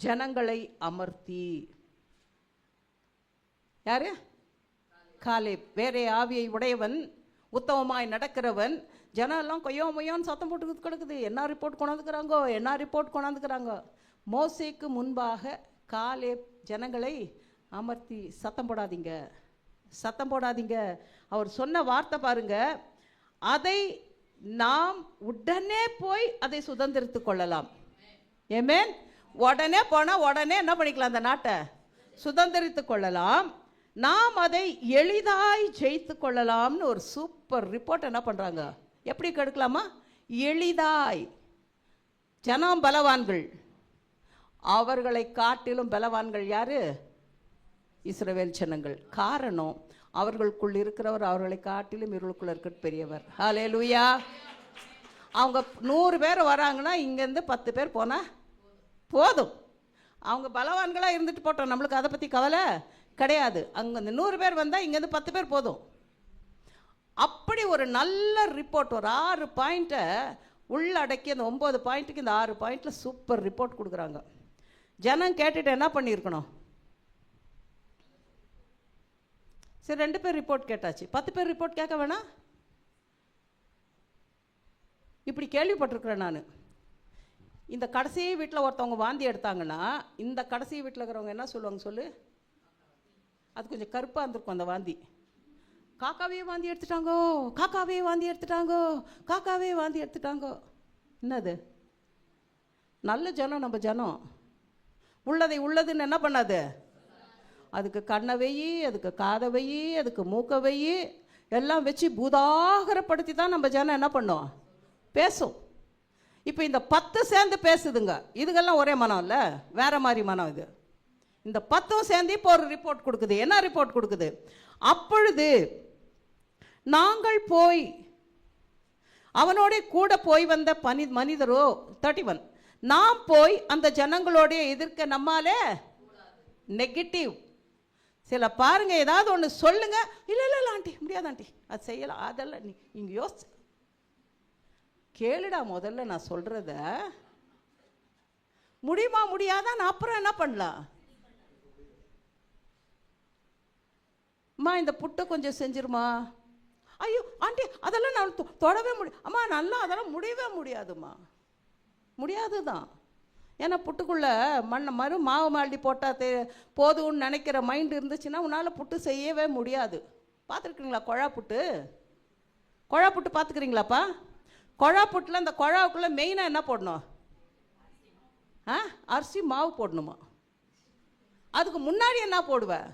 ஜனங்களை அமர்த்தி, யாரு? காலேப். வேறே ஆவியை உடையவன், உத்தமமாய் நடக்கிறவன். ஜனம் எல்லாம் கொய்யோ மொய்யோன்னு சத்தம் போட்டு கிடக்குது. என்ன ரிப்போர்ட் கொண்டாந்துக்கிறாங்கோ, என்ன ரிப்போர்ட் கொண்டாந்துக்கிறாங்க. மோசேக்கு முன்பாக காலேப் ஜனங்களை அமர்த்தி, சத்தம் போடாதீங்க, சத்தம் போடாதீங்க. அவர் சொன்ன வார்த்தை பாருங்க, அதை நாம் உடனே போய் அதை சுதந்திரித்து கொள்ளலாம். ஆமென். உடனே போனால் உடனே என்ன பண்ணிக்கலாம், அந்த நாட்டை சுதந்திரித்து கொள்ளலாம். நாம் அதை எளிதாய் ஜெயித்து கொள்ளலாம்னு ஒரு சூப்பர் ரிப்போர்ட் என்ன பண்ணுறாங்க. எப்படி கெடுக்கலாமா? எளிதாய். ஜனம் பலவான்கள், அவர்களை காட்டிலும் பலவான்கள் யாரு? இஸ்ரவேல் ஜனங்கள். காரணம், அவர்களுக்குள் இருக்கிறவர் அவர்களை காட்டிலும் இருளுக்குள்ள இருக்கிற பெரியவர். ஹல்லேலூயா. அவங்க 100 பேர் வராங்கன்னா இங்கேருந்து 10 பேர் போனால் போதும். அவங்க பலவான்களாக இருந்துட்டு போட்டோம், நம்மளுக்கு அதை பற்றி கவலை கிடையாது. அங்கே இந்த 100 பேர் வந்தால் இங்கேருந்து 10 பேர் போதும். அப்படி ஒரு நல்ல ரிப்போர்ட், ஒரு 6 பாயிண்ட்டை உள்ளடக்கி அந்த 9 பாயிண்ட்டுக்கு இந்த 6 பாயிண்டில் சூப்பர் ரிப்போர்ட் கொடுக்குறாங்க. ஜனம் கேட்டுட்டு என்ன பண்ணியிருக்கணும்? சரி, 2 பேர் ரிப்போர்ட் கேட்டாச்சு, 10 பேர் ரிப்போர்ட் கேட்க வேணாம்? இப்படி கேள்விப்பட்டிருக்கிறேன் நான். இந்த கடைசி வீட்டில் ஒருத்தவங்க வாந்தி எடுத்தாங்கன்னா இந்த கடைசி வீட்டில் இருக்கிறவங்க என்ன சொல்லுவாங்க சொல்லு? அது கொஞ்சம் கருப்பாக இருந்திருக்கும் அந்த வாந்தி. காக்காவே வாந்தி எடுத்துட்டாங்கோ, காக்காவே வாந்தி எடுத்துட்டாங்கோ, காக்காவே வாந்தி எடுத்துட்டாங்கோ. என்னது? நல்ல ஜனம் நம்ம ஜனம். உள்ளதை உள்ளதுன்னு என்ன பண்ணாது? அதுக்கு கண்ணை வெயி, அதுக்கு காதை வெயி, அதுக்கு மூக்கை வெயி, எல்லாம் வச்சு பூதாகரப்படுத்தி தான் நம்ம ஜனம் என்ன பண்ணோம்? பேசும். இப்போ இந்த 10 சேர்ந்து பேசுதுங்க. இதுக்கெல்லாம் ஒரே மனம் இல்லை, வேற மாதிரி மனம் இது. இந்த 10 சேர்ந்து இப்போ ஒரு ரிப்போர்ட் கொடுக்குது. என்ன ரிப்போர்ட் கொடுக்குது? அப்பொழுது நாங்கள் போய் அவனோட கூட போய் வந்த மனிதரோ 31 நாம் போய் அந்த ஜனங்களோடைய எதிர்க்க நம்மாலே நெகட்டிவ் சில பாருங்க, ஏதாவது ஒன்று சொல்லுங்க, இல்லை இல்லை ஆண்டி முடியாது ஆண்டி அது செய்யலாம், அதெல்லாம் நீ இங்கே யோசிச்சு கேளுடா. முதல்ல நான் சொல்றத முடியுமா முடியாதா, நான் அப்புறம் என்ன பண்ணலாம்? அம்மா இந்த புட்டை கொஞ்சம் செஞ்சிருமா. ஐயோ ஆண்டி அதெல்லாம் நான் தொடவே முடியும். அம்மா நல்லா அதெல்லாம் முடியவே முடியாதுமா. முடியாது தான். ஏன்னா புட்டுக்குள்ளே மாவு மால்டி போட்டால் போதும்னு நினைக்கிற மைண்ட் இருந்துச்சுன்னா உன்னால் புட்டு செய்யவே முடியாது. பார்த்துருக்குறீங்களா குழா புட்டு? குழா புட்டு பார்த்துக்கிறீங்களாப்பா? குழா புட்டில் அந்த குழாவுக்குள்ளே மெயினாக என்ன போடணும்? அரிசி மாவு போடணுமா? அதுக்கு முன்னாடி என்ன போடுவேன்?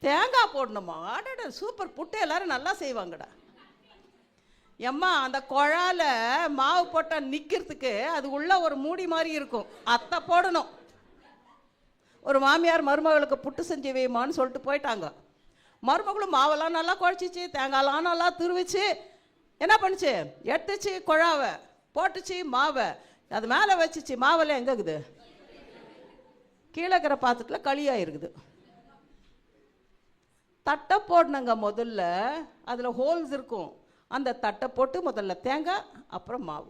தேங்காய் போடணுமா? அடட சூப்பர், புட்டு எல்லாரும் நல்லா செய்வாங்கடா. எம்மா அந்த குழால மாவு போட்டால் நிற்கிறதுக்கு அது உள்ள ஒரு மூடி மாதிரி இருக்கும், அத்தை போடணும். ஒரு மாமியார் மருமகளுக்கு புட்டு செஞ்சு வைமான்னு சொல்லிட்டு போயிட்டாங்க. மருமகளும் மாவெல்லாம் நல்லா குழச்சிச்சு, தேங்காயெல்லாம் நல்லா துருவிச்சு, என்ன பண்ணுச்சு? எடுத்துச்சு குழாவை, போட்டுச்சு மாவை, அது மேலே வச்சுச்சு. மாவெல்லாம் எங்கே இருக்குது? கீழே இருக்கிற பாத்திரத்தில் களியாக இருக்குது. தட்டை போடணுங்க முதல்ல, அதில் ஹோல்ஸ் இருக்கும். அந்த தட்டை போட்டு முதல்ல தேங்காய், அப்புறம் மாவு,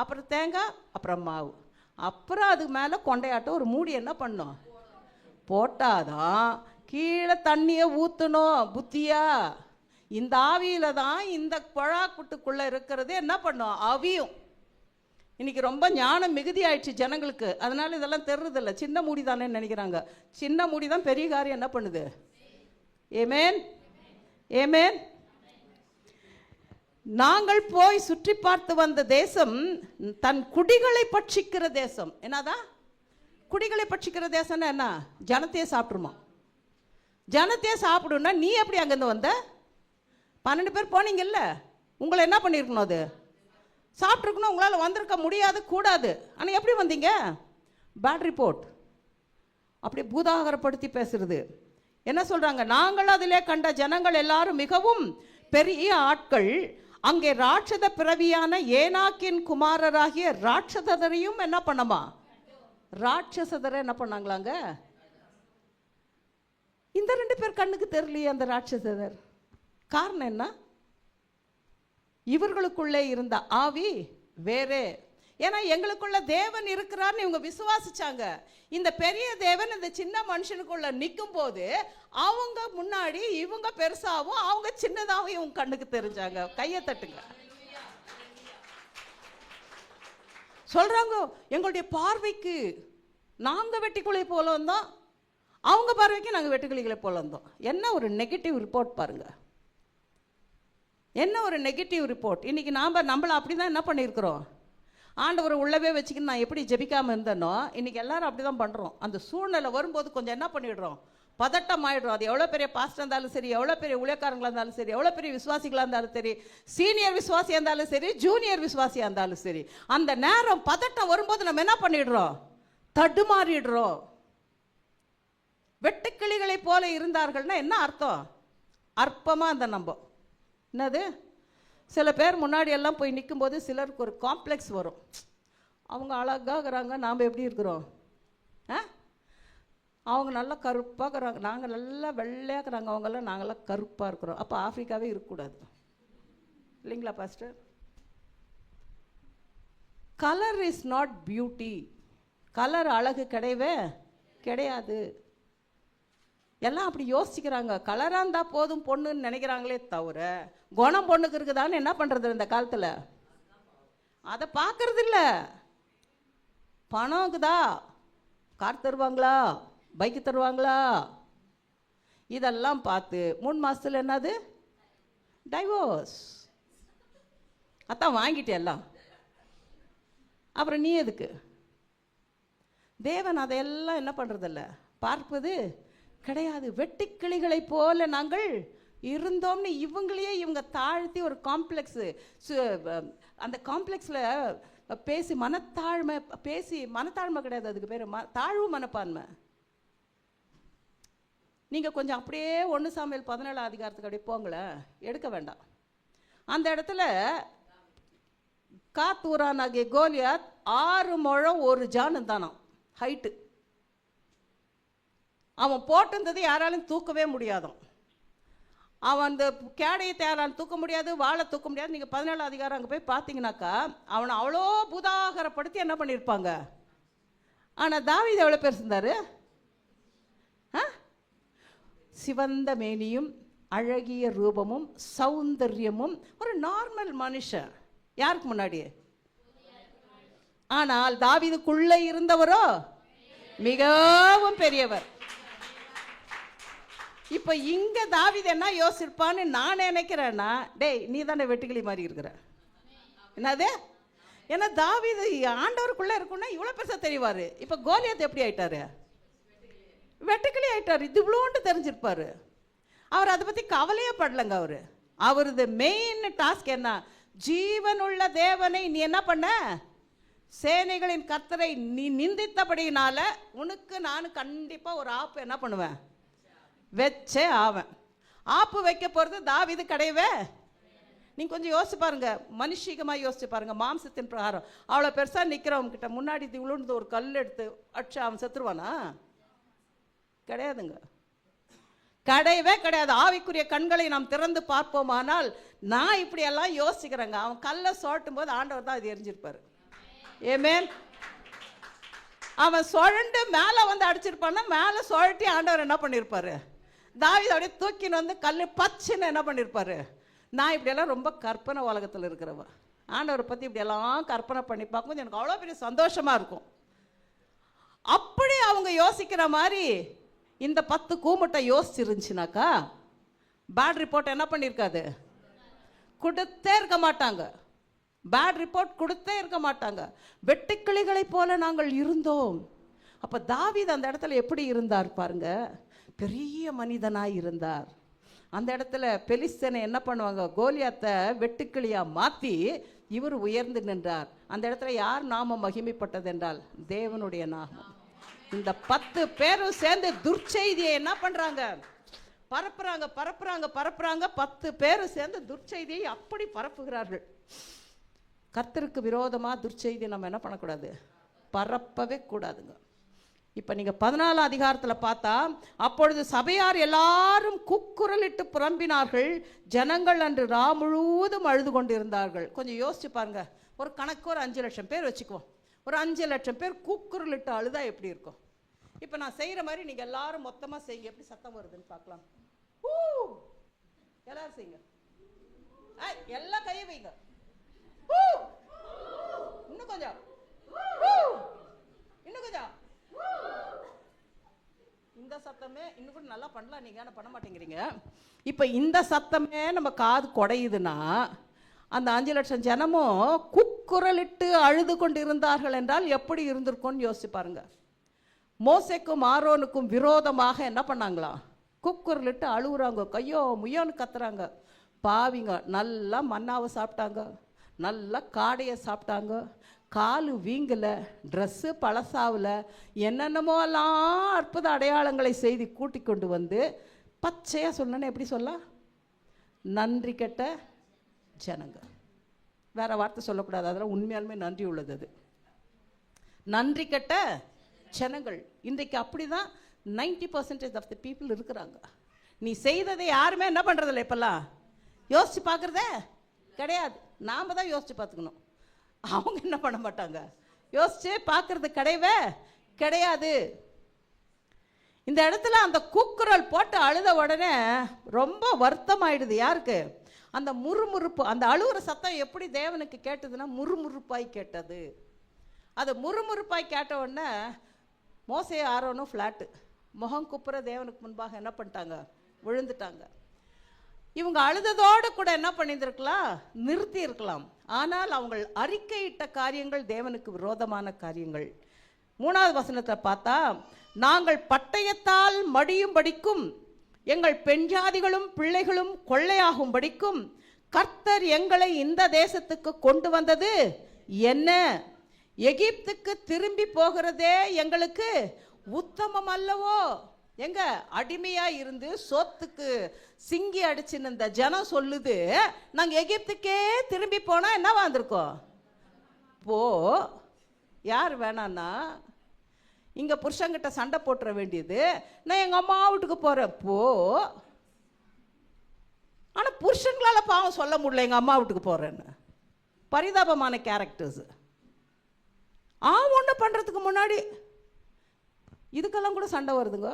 அப்புறம் தேங்காய், அப்புறம் மாவு, அப்புறம் அதுக்கு மேலே கொண்டையாட்டம் ஒரு மூடி என்ன பண்ணணும்? போட்டாதான் கீழே தண்ணியை ஊற்றணும். புத்தியா? இந்த ஆவியில தான் இந்த குழாக்குட்டுக்குள்ளே இருக்கிறது என்ன பண்ணும்? அவியும். இன்னைக்கு ரொம்ப ஞானம் மிகுதி ஆயிடுச்சு ஜனங்களுக்கு, அதனால இதெல்லாம் தெரிறதில்ல. சின்ன மூடி தானே நினைக்கிறாங்க. சின்ன மூடி தான் பெரிய காரியம் என்ன பண்ணுது. ஏமேன் ஏமேன். நாங்கள் போய் சுற்றி பார்த்து வந்த தேசம் தன் குடிகளை பட்சிக்கிற தேசம். என்னதான் குடிகளை பட்சிக்கிற தேசம்னா என்ன? ஜனத்தையே சாப்பிடுமா. ஜனத்தையே சாப்பிடுன்னா நீ எப்படி அங்கேருந்து வந்த? 12 பேர் போனீங்கல்ல, உங்களை என்ன பண்ணியிருக்கணும்? அது சாப்பிட்ருக்கணும். உங்களால் வந்திருக்க முடியாது, கூடாது. ஆனால் எப்படி வந்தீங்க? Bad report. அப்படி பூதாகரப்படுத்தி பேசுறது. என்ன சொல்றாங்க? நாங்கள் அதிலே கண்ட ஜனங்கள் எல்லாரும் மிகவும் பெரிய ஆட்கள். அங்கே ராட்சத பிறவியான ஏனாக்கின் குமாரராகிய ராட்சதரையும் என்ன பண்ணமா? ராட்சசதரை என்ன பண்ணாங்களாங்க? இந்த 2 பேர் கண்ணுக்கு தெரியலையே அந்த ராட்சசதர். காரணம் என்ன? இவர்களுக்குள்ளே இருந்த ஆவி வேறே. ஏன்னா எங்களுக்குள்ள தேவன் இருக்கிறார்னு இவங்க விசுவாசிச்சாங்க. இந்த பெரிய தேவன் இந்த சின்ன மனுஷனுக்குள்ள நிற்கும் போது அவங்க முன்னாடி இவங்க பெருசாவும் அவங்க சின்னதாகவும் இவங்க கண்ணுக்கு தெரிஞ்சாங்க. கையை தட்டுங்க. சொல்றாங்க, எங்களுடைய பார்வைக்கு நாங்க வெட்டிக்குழி போல வந்தோம், அவங்க பார்வைக்கு நாங்கள் வெட்டுக்கிளிகளை போல வந்தோம். என்ன ஒரு நெகட்டிவ் ரிப்போர்ட் பாருங்க. என்ன ஒரு நெகட்டிவ் ரிப்போர்ட். இன்னைக்கு நம்மள அப்படிதான் என்ன பண்ணியிருக்கிறோம்? ஆண்டவரை உள்ளவே வச்சுக்கின்னு நான் எப்படி ஜெபிக்காமல் இருந்தேனோ இன்றைக்கி எல்லாரும் அப்படி தான் பண்ணுறோம். அந்த சூழ்நிலை வரும்போது கொஞ்சம் என்ன பண்ணிடுறோம்? பதட்டம் ஆகிடுறோம். அது எவ்வளோ பெரிய பாஸ்டர் இருந்தாலும் சரி, எவ்வளோ பெரிய ஊழியக்காரங்களாக இருந்தாலும் சரி, எவ்வளோ பெரிய விசுவாசிகளாக இருந்தாலும் சரி, சீனியர் விசுவாசியாக இருந்தாலும் சரி, ஜூனியர் விசுவாசியாக இருந்தாலும் சரி, அந்த நேரம் பதட்டம் வரும்போது நம்ம என்ன பண்ணிடுறோம்? தடுமாறிடுறோம். வெட்டுக்கிளிகளை போல இருந்தார்கள்னா என்ன அர்த்தம்? அற்பமாக அந்த நம்ப என்னது, சில பேர் முன்னாடி எல்லாம் போய் நிற்கும்போது சிலருக்கு ஒரு காம்ப்ளெக்ஸ் வரும். அவங்க அழகாகிறாங்க, நாம் எப்படி இருக்கிறோம்? அவங்க நல்லா கருப்பாக இருக்கிறாங்க, நாங்கள் நல்லா வெள்ளையாக்குறாங்க, அவங்கெல்லாம் நாங்கள்லாம் கருப்பாக இருக்கிறோம். அப்போ ஆஃப்ரிக்காவே இருக்கக்கூடாது இல்லைங்களா pastor? Colour is not beauty. Colour அழகு கிடையவே கிடையாது. எல்லாம் அப்படி யோசிக்கிறாங்க. கலராக இருந்தால் போதும் பொண்ணுன்னு நினைக்கிறாங்களே தவிர குணம் பொண்ணுக்கு இருக்குதான்னு என்ன பண்ணுறது இந்த காலத்தில்? அதை பார்க்கறது இல்லை. பணம் இருக்குதா, கார் தருவாங்களா, பைக்கு தருவாங்களா, இதெல்லாம் பார்த்து 3 மாதத்தில் என்னது டைவோர்ஸ். அதான் வாங்கிட்டே எல்லாம். அப்புறம் நீ எதுக்கு? தேவன் அதையெல்லாம் என்ன பண்ணுறதில்ல, பார்ப்பது கிடையாது. வெட்டுக்கிளிகளை போல நாங்கள் இருந்தோம்னு இவங்களையே இவங்க தாழ்த்தி ஒரு காம்ப்ளெக்ஸு, அந்த காம்ப்ளெக்ஸில் பேசி மனத்தாழ்மை கிடையாது, அதுக்கு பேர் தாழ்வு மனப்பான்மை. நீங்கள் கொஞ்சம் அப்படியே 1 சாமுவேல் 17 அதிகாரத்துக்கு அப்படியே போங்களேன், எடுக்க வேண்டாம். அந்த இடத்துல காத்தூரானாகிய கோலியாத் 6 முழம் 1 ஜான் தானாம் ஹைட்டு. அவன் போட்டிருந்தது யாராலும் தூக்கவே முடியாதான். அவன் அந்த கேடையை யாராலும் தூக்க முடியாது, வாழை தூக்க முடியாது. நீங்கள் 17 அதிகாரம் அங்கே போய் பார்த்தீங்கன்னாக்கா அவனை அவ்வளோ பூதாகரப்படுத்தி என்ன பண்ணியிருப்பாங்க. ஆனால் தாவீது எவ்வளோ பேர் இருந்தார்? சிவந்த மேனியும் அழகிய ரூபமும் சௌந்தர்யமும், ஒரு நார்மல் மனுஷன் யாருக்கு முன்னாடியே. ஆனால் தாவீதுக்குள்ளே இருந்தவரோ மிகவும் பெரியவர். இப்போ இங்கே தாவீது என்ன யோசிப்பான்னு நான் நினைக்கிறேன்னா, டேய் நீ தானே வெட்டுக்கிளி மாதிரி இருக்கிற என்னது. ஏன்னா தாவீது ஆண்டவருக்குள்ளே இருக்குன்னா இவ்வளோ பெருசாக தெரிவார். இப்போ கோலியாத் எப்படி ஆயிட்டாரு? வெட்டுக்கிளி ஆயிட்டார். இது இவ்வளோண்டு தெரிஞ்சிருப்பார். அவர் அதை பற்றி கவலையே படலைங்க. அவரது மெயின் டாஸ்க் என்ன? ஜீவனுள்ள தேவனை நீ என்ன பண்ண, சேனைகளின் கர்த்தரை நீ நிந்தித்தபடினால உனக்கு நான் கண்டிப்பாக ஒரு ஆப்பு என்ன பண்ணுவேன், வச்சே ஆவேன். ஆப்பு வைக்க போகிறது தாவீது கிடையவே. நீங்கள் கொஞ்சம் யோசிச்சு பாருங்க, மனுஷிகமாக யோசிச்சு பாருங்க. மாம்சத்தின் பிரகாரம் அவ்வளோ பெருசாக நிற்கிறவங்க கிட்ட முன்னாடி இவ்வளோன்னு ஒரு கல் எடுத்து அடிச்சு அவன் செத்துருவானா? கிடையாதுங்க, கிடையவே கிடையாது. ஆவிக்குரிய கண்களை நாம் திறந்து பார்ப்போமானால், நான் இப்படியெல்லாம் யோசிக்கிறேங்க. அவன் கல்லை சோட்டும் போது ஆண்டவர் தான் அது எரிஞ்சிருப்பார். ஏமேன். அவன் சுழண்டு மேலே வந்து அடிச்சிருப்பான்னா மேலே சுழட்டி ஆண்டவர் என்ன பண்ணியிருப்பாரு? தாவீது அப்படியே தூக்கின்னு வந்து கல் பச்சுன்னு என்ன பண்ணியிருப்பாரு? நான் இப்படியெல்லாம் ரொம்ப கற்பனை உலகத்தில் இருக்கிறவ. ஆண்டவரை பற்றி இப்படியெல்லாம் கற்பனை பண்ணி பார்க்கும்போது எனக்கு அவ்வளோ பெரிய சந்தோஷமாக இருக்கும். அப்படி அவங்க யோசிக்கிற மாதிரி இந்த 10 கூமுட்டை யோசிச்சிருந்துச்சுனாக்கா பேட் ரிப்போர்ட் என்ன பண்ணியிருக்காது, கொடுத்தே இருக்க மாட்டாங்க. பேட் ரிப்போர்ட் கொடுத்தே இருக்க மாட்டாங்க. வெட்டுக்கிளிகளை போல நாங்கள் இருந்தோம். அப்போ தாவீது அந்த இடத்துல எப்படி இருந்தார் பாருங்க, பெரிய மனிதனாய் இருந்தார். அந்த இடத்துல பெலிஸ்தனை என்ன பண்ணுவாங்க, கோலியாத்தை வெட்டுக்கிளியாக மாற்றி இவர் உயர்ந்து நின்றார். அந்த இடத்துல யார் நாமம் மகிமைப்பட்டது என்றால் தேவனுடைய நாமம். இந்த 10 பேரும் சேர்ந்து துர்ச்செய்தியை என்ன பண்ணுறாங்க, பரப்புறாங்க பரப்புறாங்க பரப்புறாங்க. 10 பேரும் சேர்ந்து துர்ச்செய்தியை அப்படி பரப்புகிறார்கள். கர்த்தருக்கு விரோதமாக துர்ச்செய்தி நம்ம என்ன பண்ணக்கூடாது, பரப்பவே கூடாதுங்க. இப்போ நீங்கள் 14 அதிகாரத்தில் பார்த்தா, அப்பொழுது சபையார் எல்லாரும் கூக்குரலிட்டு புலம்பினார்கள். ஜனங்கள் அன்று ரா முழுவதும் அழுது கொண்டு இருந்தார்கள். கொஞ்சம் யோசிச்சு பாருங்க, ஒரு கணக்கு ஒரு 5 லட்சம் பேர் வச்சுக்குவோம். ஒரு 5 லட்சம் பேர் கூக்குரலிட்டு அழுதா எப்படி இருக்கும்? இப்போ நான் செய்கிற மாதிரி நீங்கள் எல்லாரும் மொத்தமாக செய்யுங்க, எப்படி சத்தம் வருதுன்னு பார்க்கலாம். எல்லாரும் செய்யுங்க, எல்லா கையை வைங்க. இன்னும் கொஞ்சம், இன்னும் கொஞ்சம். இந்த சத்தமே இன்னும் கூட நல்லா பண்ணலாம், நீங்க என்ன பண்ண மாட்டேங்கிறீங்க. இப்போ இந்த சத்தமே நம்ம காது குடையுதுன்னா, அந்த 5 லட்சம் ஜனமும் குக்குரலிட்டு அழுது கொண்டு இருந்தார்கள் என்றால் எப்படி இருந்திருக்கும்னு யோசிச்சு பாருங்க. மோசேக்கும் ஆரோனுக்கும் விரோதமாக என்ன பண்ணாங்களாம், குக்குரலிட்டு அழுகுறாங்க, கையோ முயோன்னு கத்துறாங்க. பாவிங்க நல்லா மன்னாவை சாப்பிட்டாங்க, நல்லா காடையை சாப்பிட்டாங்க, காலு வீங்கலை, ட்ரெஸ்ஸு பழசாவில், என்னென்னமோ எல்லாம் அற்புத அடையாளங்களை செய்து கூட்டி கொண்டு வந்து பச்சையாக சொல்லணுன்னு எப்படி சொல்லலாம்? நன்றி கெட்ட ஜனங்க. வேற வார்த்தை சொல்லக்கூடாது, அதெல்லாம் உண்மையாலுமே நன்றி உள்ளது. அது நன்றி கெட்ட ஜனங்கள். இன்றைக்கு அப்படி தான் 90% ஆஃப் த பீப்புள் இருக்கிறாங்க. நீ செய்ததை யாருமே என்ன பண்ணுறதில்ல, இப்போல்லாம் யோசித்து பார்க்குறதே கிடையாது. நாம் தான் யோசித்து பார்த்துக்கணும். அவங்க என்ன பண்ண மாட்டாங்க, யோசிச்சு பார்க்கறது கிடையவே கிடையாது. இந்த இடத்துல அந்த கூக்குரல் போட்டு அழுத உடனே ரொம்ப வருத்தம் ஆயிடுது. யாருக்கு? அந்த முறுமுறுப்பு, அந்த அழுகுற சத்தம் எப்படி தேவனுக்கு கேட்டதுன்னா முறுமுறுப்பாய் கேட்டது. அது முறுமுறுப்பாய் கேட்ட உடனே மோசே ஆரோனும் ஃப்ளாட்டு முகம் குப்புற தேவனுக்கு முன்பாக என்ன பண்ணிட்டாங்க? விழுந்துட்டாங்க. இவங்க அழுததோடு கூட என்ன பண்ணியிருந்திருக்கலாம்? நிறுத்தி இருக்கலாம். ஆனால் அவங்க அறிக்கையிட்ட காரியங்கள் தேவனுக்கு விரோதமான காரியங்கள். 3வது வசனத்தை பார்த்தா, நாங்கள் பட்டயத்தால் மடியும்படிக்கும் எங்கள் பெண் ஜாதிகளும் பிள்ளைகளும் கொள்ளையாகும்படிக்கும் கர்த்தர் எங்களை இந்த தேசத்துக்கு கொண்டு வந்தது என்ன? எகிப்துக்கு திரும்பி போகிறதே எங்களுக்கு உத்தமம் அல்லவோ? எங்க அடிமையா இருந்து சோத்துக்கு சிங்கி அடிச்சுன்னு இந்த ஜனம் சொல்லுது, நாங்க எகிப்துக்கே திரும்பி போனா என்ன வந்திருக்கோம்? போ. யார் வேணான்னா இங்க புருஷங்கிட்ட சண்டை போட்டுற வேண்டியது, நான் எங்க அம்மா வீட்டுக்கு போறேன் போ. ஆனா புருஷங்களால பாவம் சொல்ல முடியல எங்க அம்மா வீட்டுக்கு போறேன்னு. பரிதாபமான கேரக்டர்ஸ். ஒன்று பண்றதுக்கு முன்னாடி இதுக்கெல்லாம் கூட சண்டை வருதுங்க.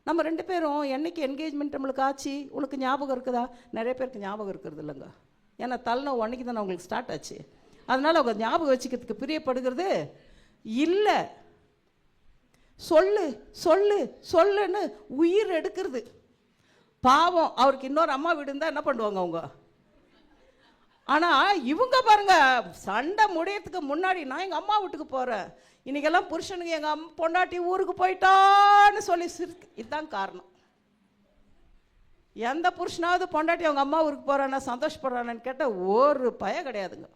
நம்ம 2 பேரும் என்னைக்கு என்கேஜ்மெண்ட் நம்மளுக்கு ஆச்சு, உனக்கு ஞாபகம் இருக்குதா? நிறைய பேருக்கு ஞாபகம் இருக்கிறது இல்லைங்க. ஏன்னா தள்ளின அன்னைக்கு தானே உங்களுக்கு ஸ்டார்ட் ஆச்சு. அதனால அவங்க ஞாபகம் வச்சுக்கிறதுக்கு பிரியப்படுகிறது இல்லை. சொல்லு சொல்லு சொல்லுன்னு உயிர் எடுக்கிறது. பாவம், அவருக்கு இன்னொரு அம்மா வீடு இருந்தால் என்ன பண்ணுவாங்க அவங்க? ஆனால் இவங்க பாருங்க, சண்டை முடியறதுக்கு முன்னாடி நான் எங்கள் அம்மா வீட்டுக்கு போகிறேன், இன்னைக்கெல்லாம் புருஷனுக்கு எங்கள் பொண்டாட்டி ஊருக்கு போயிட்டான்னு சொல்லி இதுதான் காரணம். எந்த புருஷனாவது பொண்டாட்டி அவங்க அம்மா ஊருக்கு போகிறான்னா சந்தோஷப்படுறான்னு கேட்டால் ஒரு பய கிடையாதுங்க,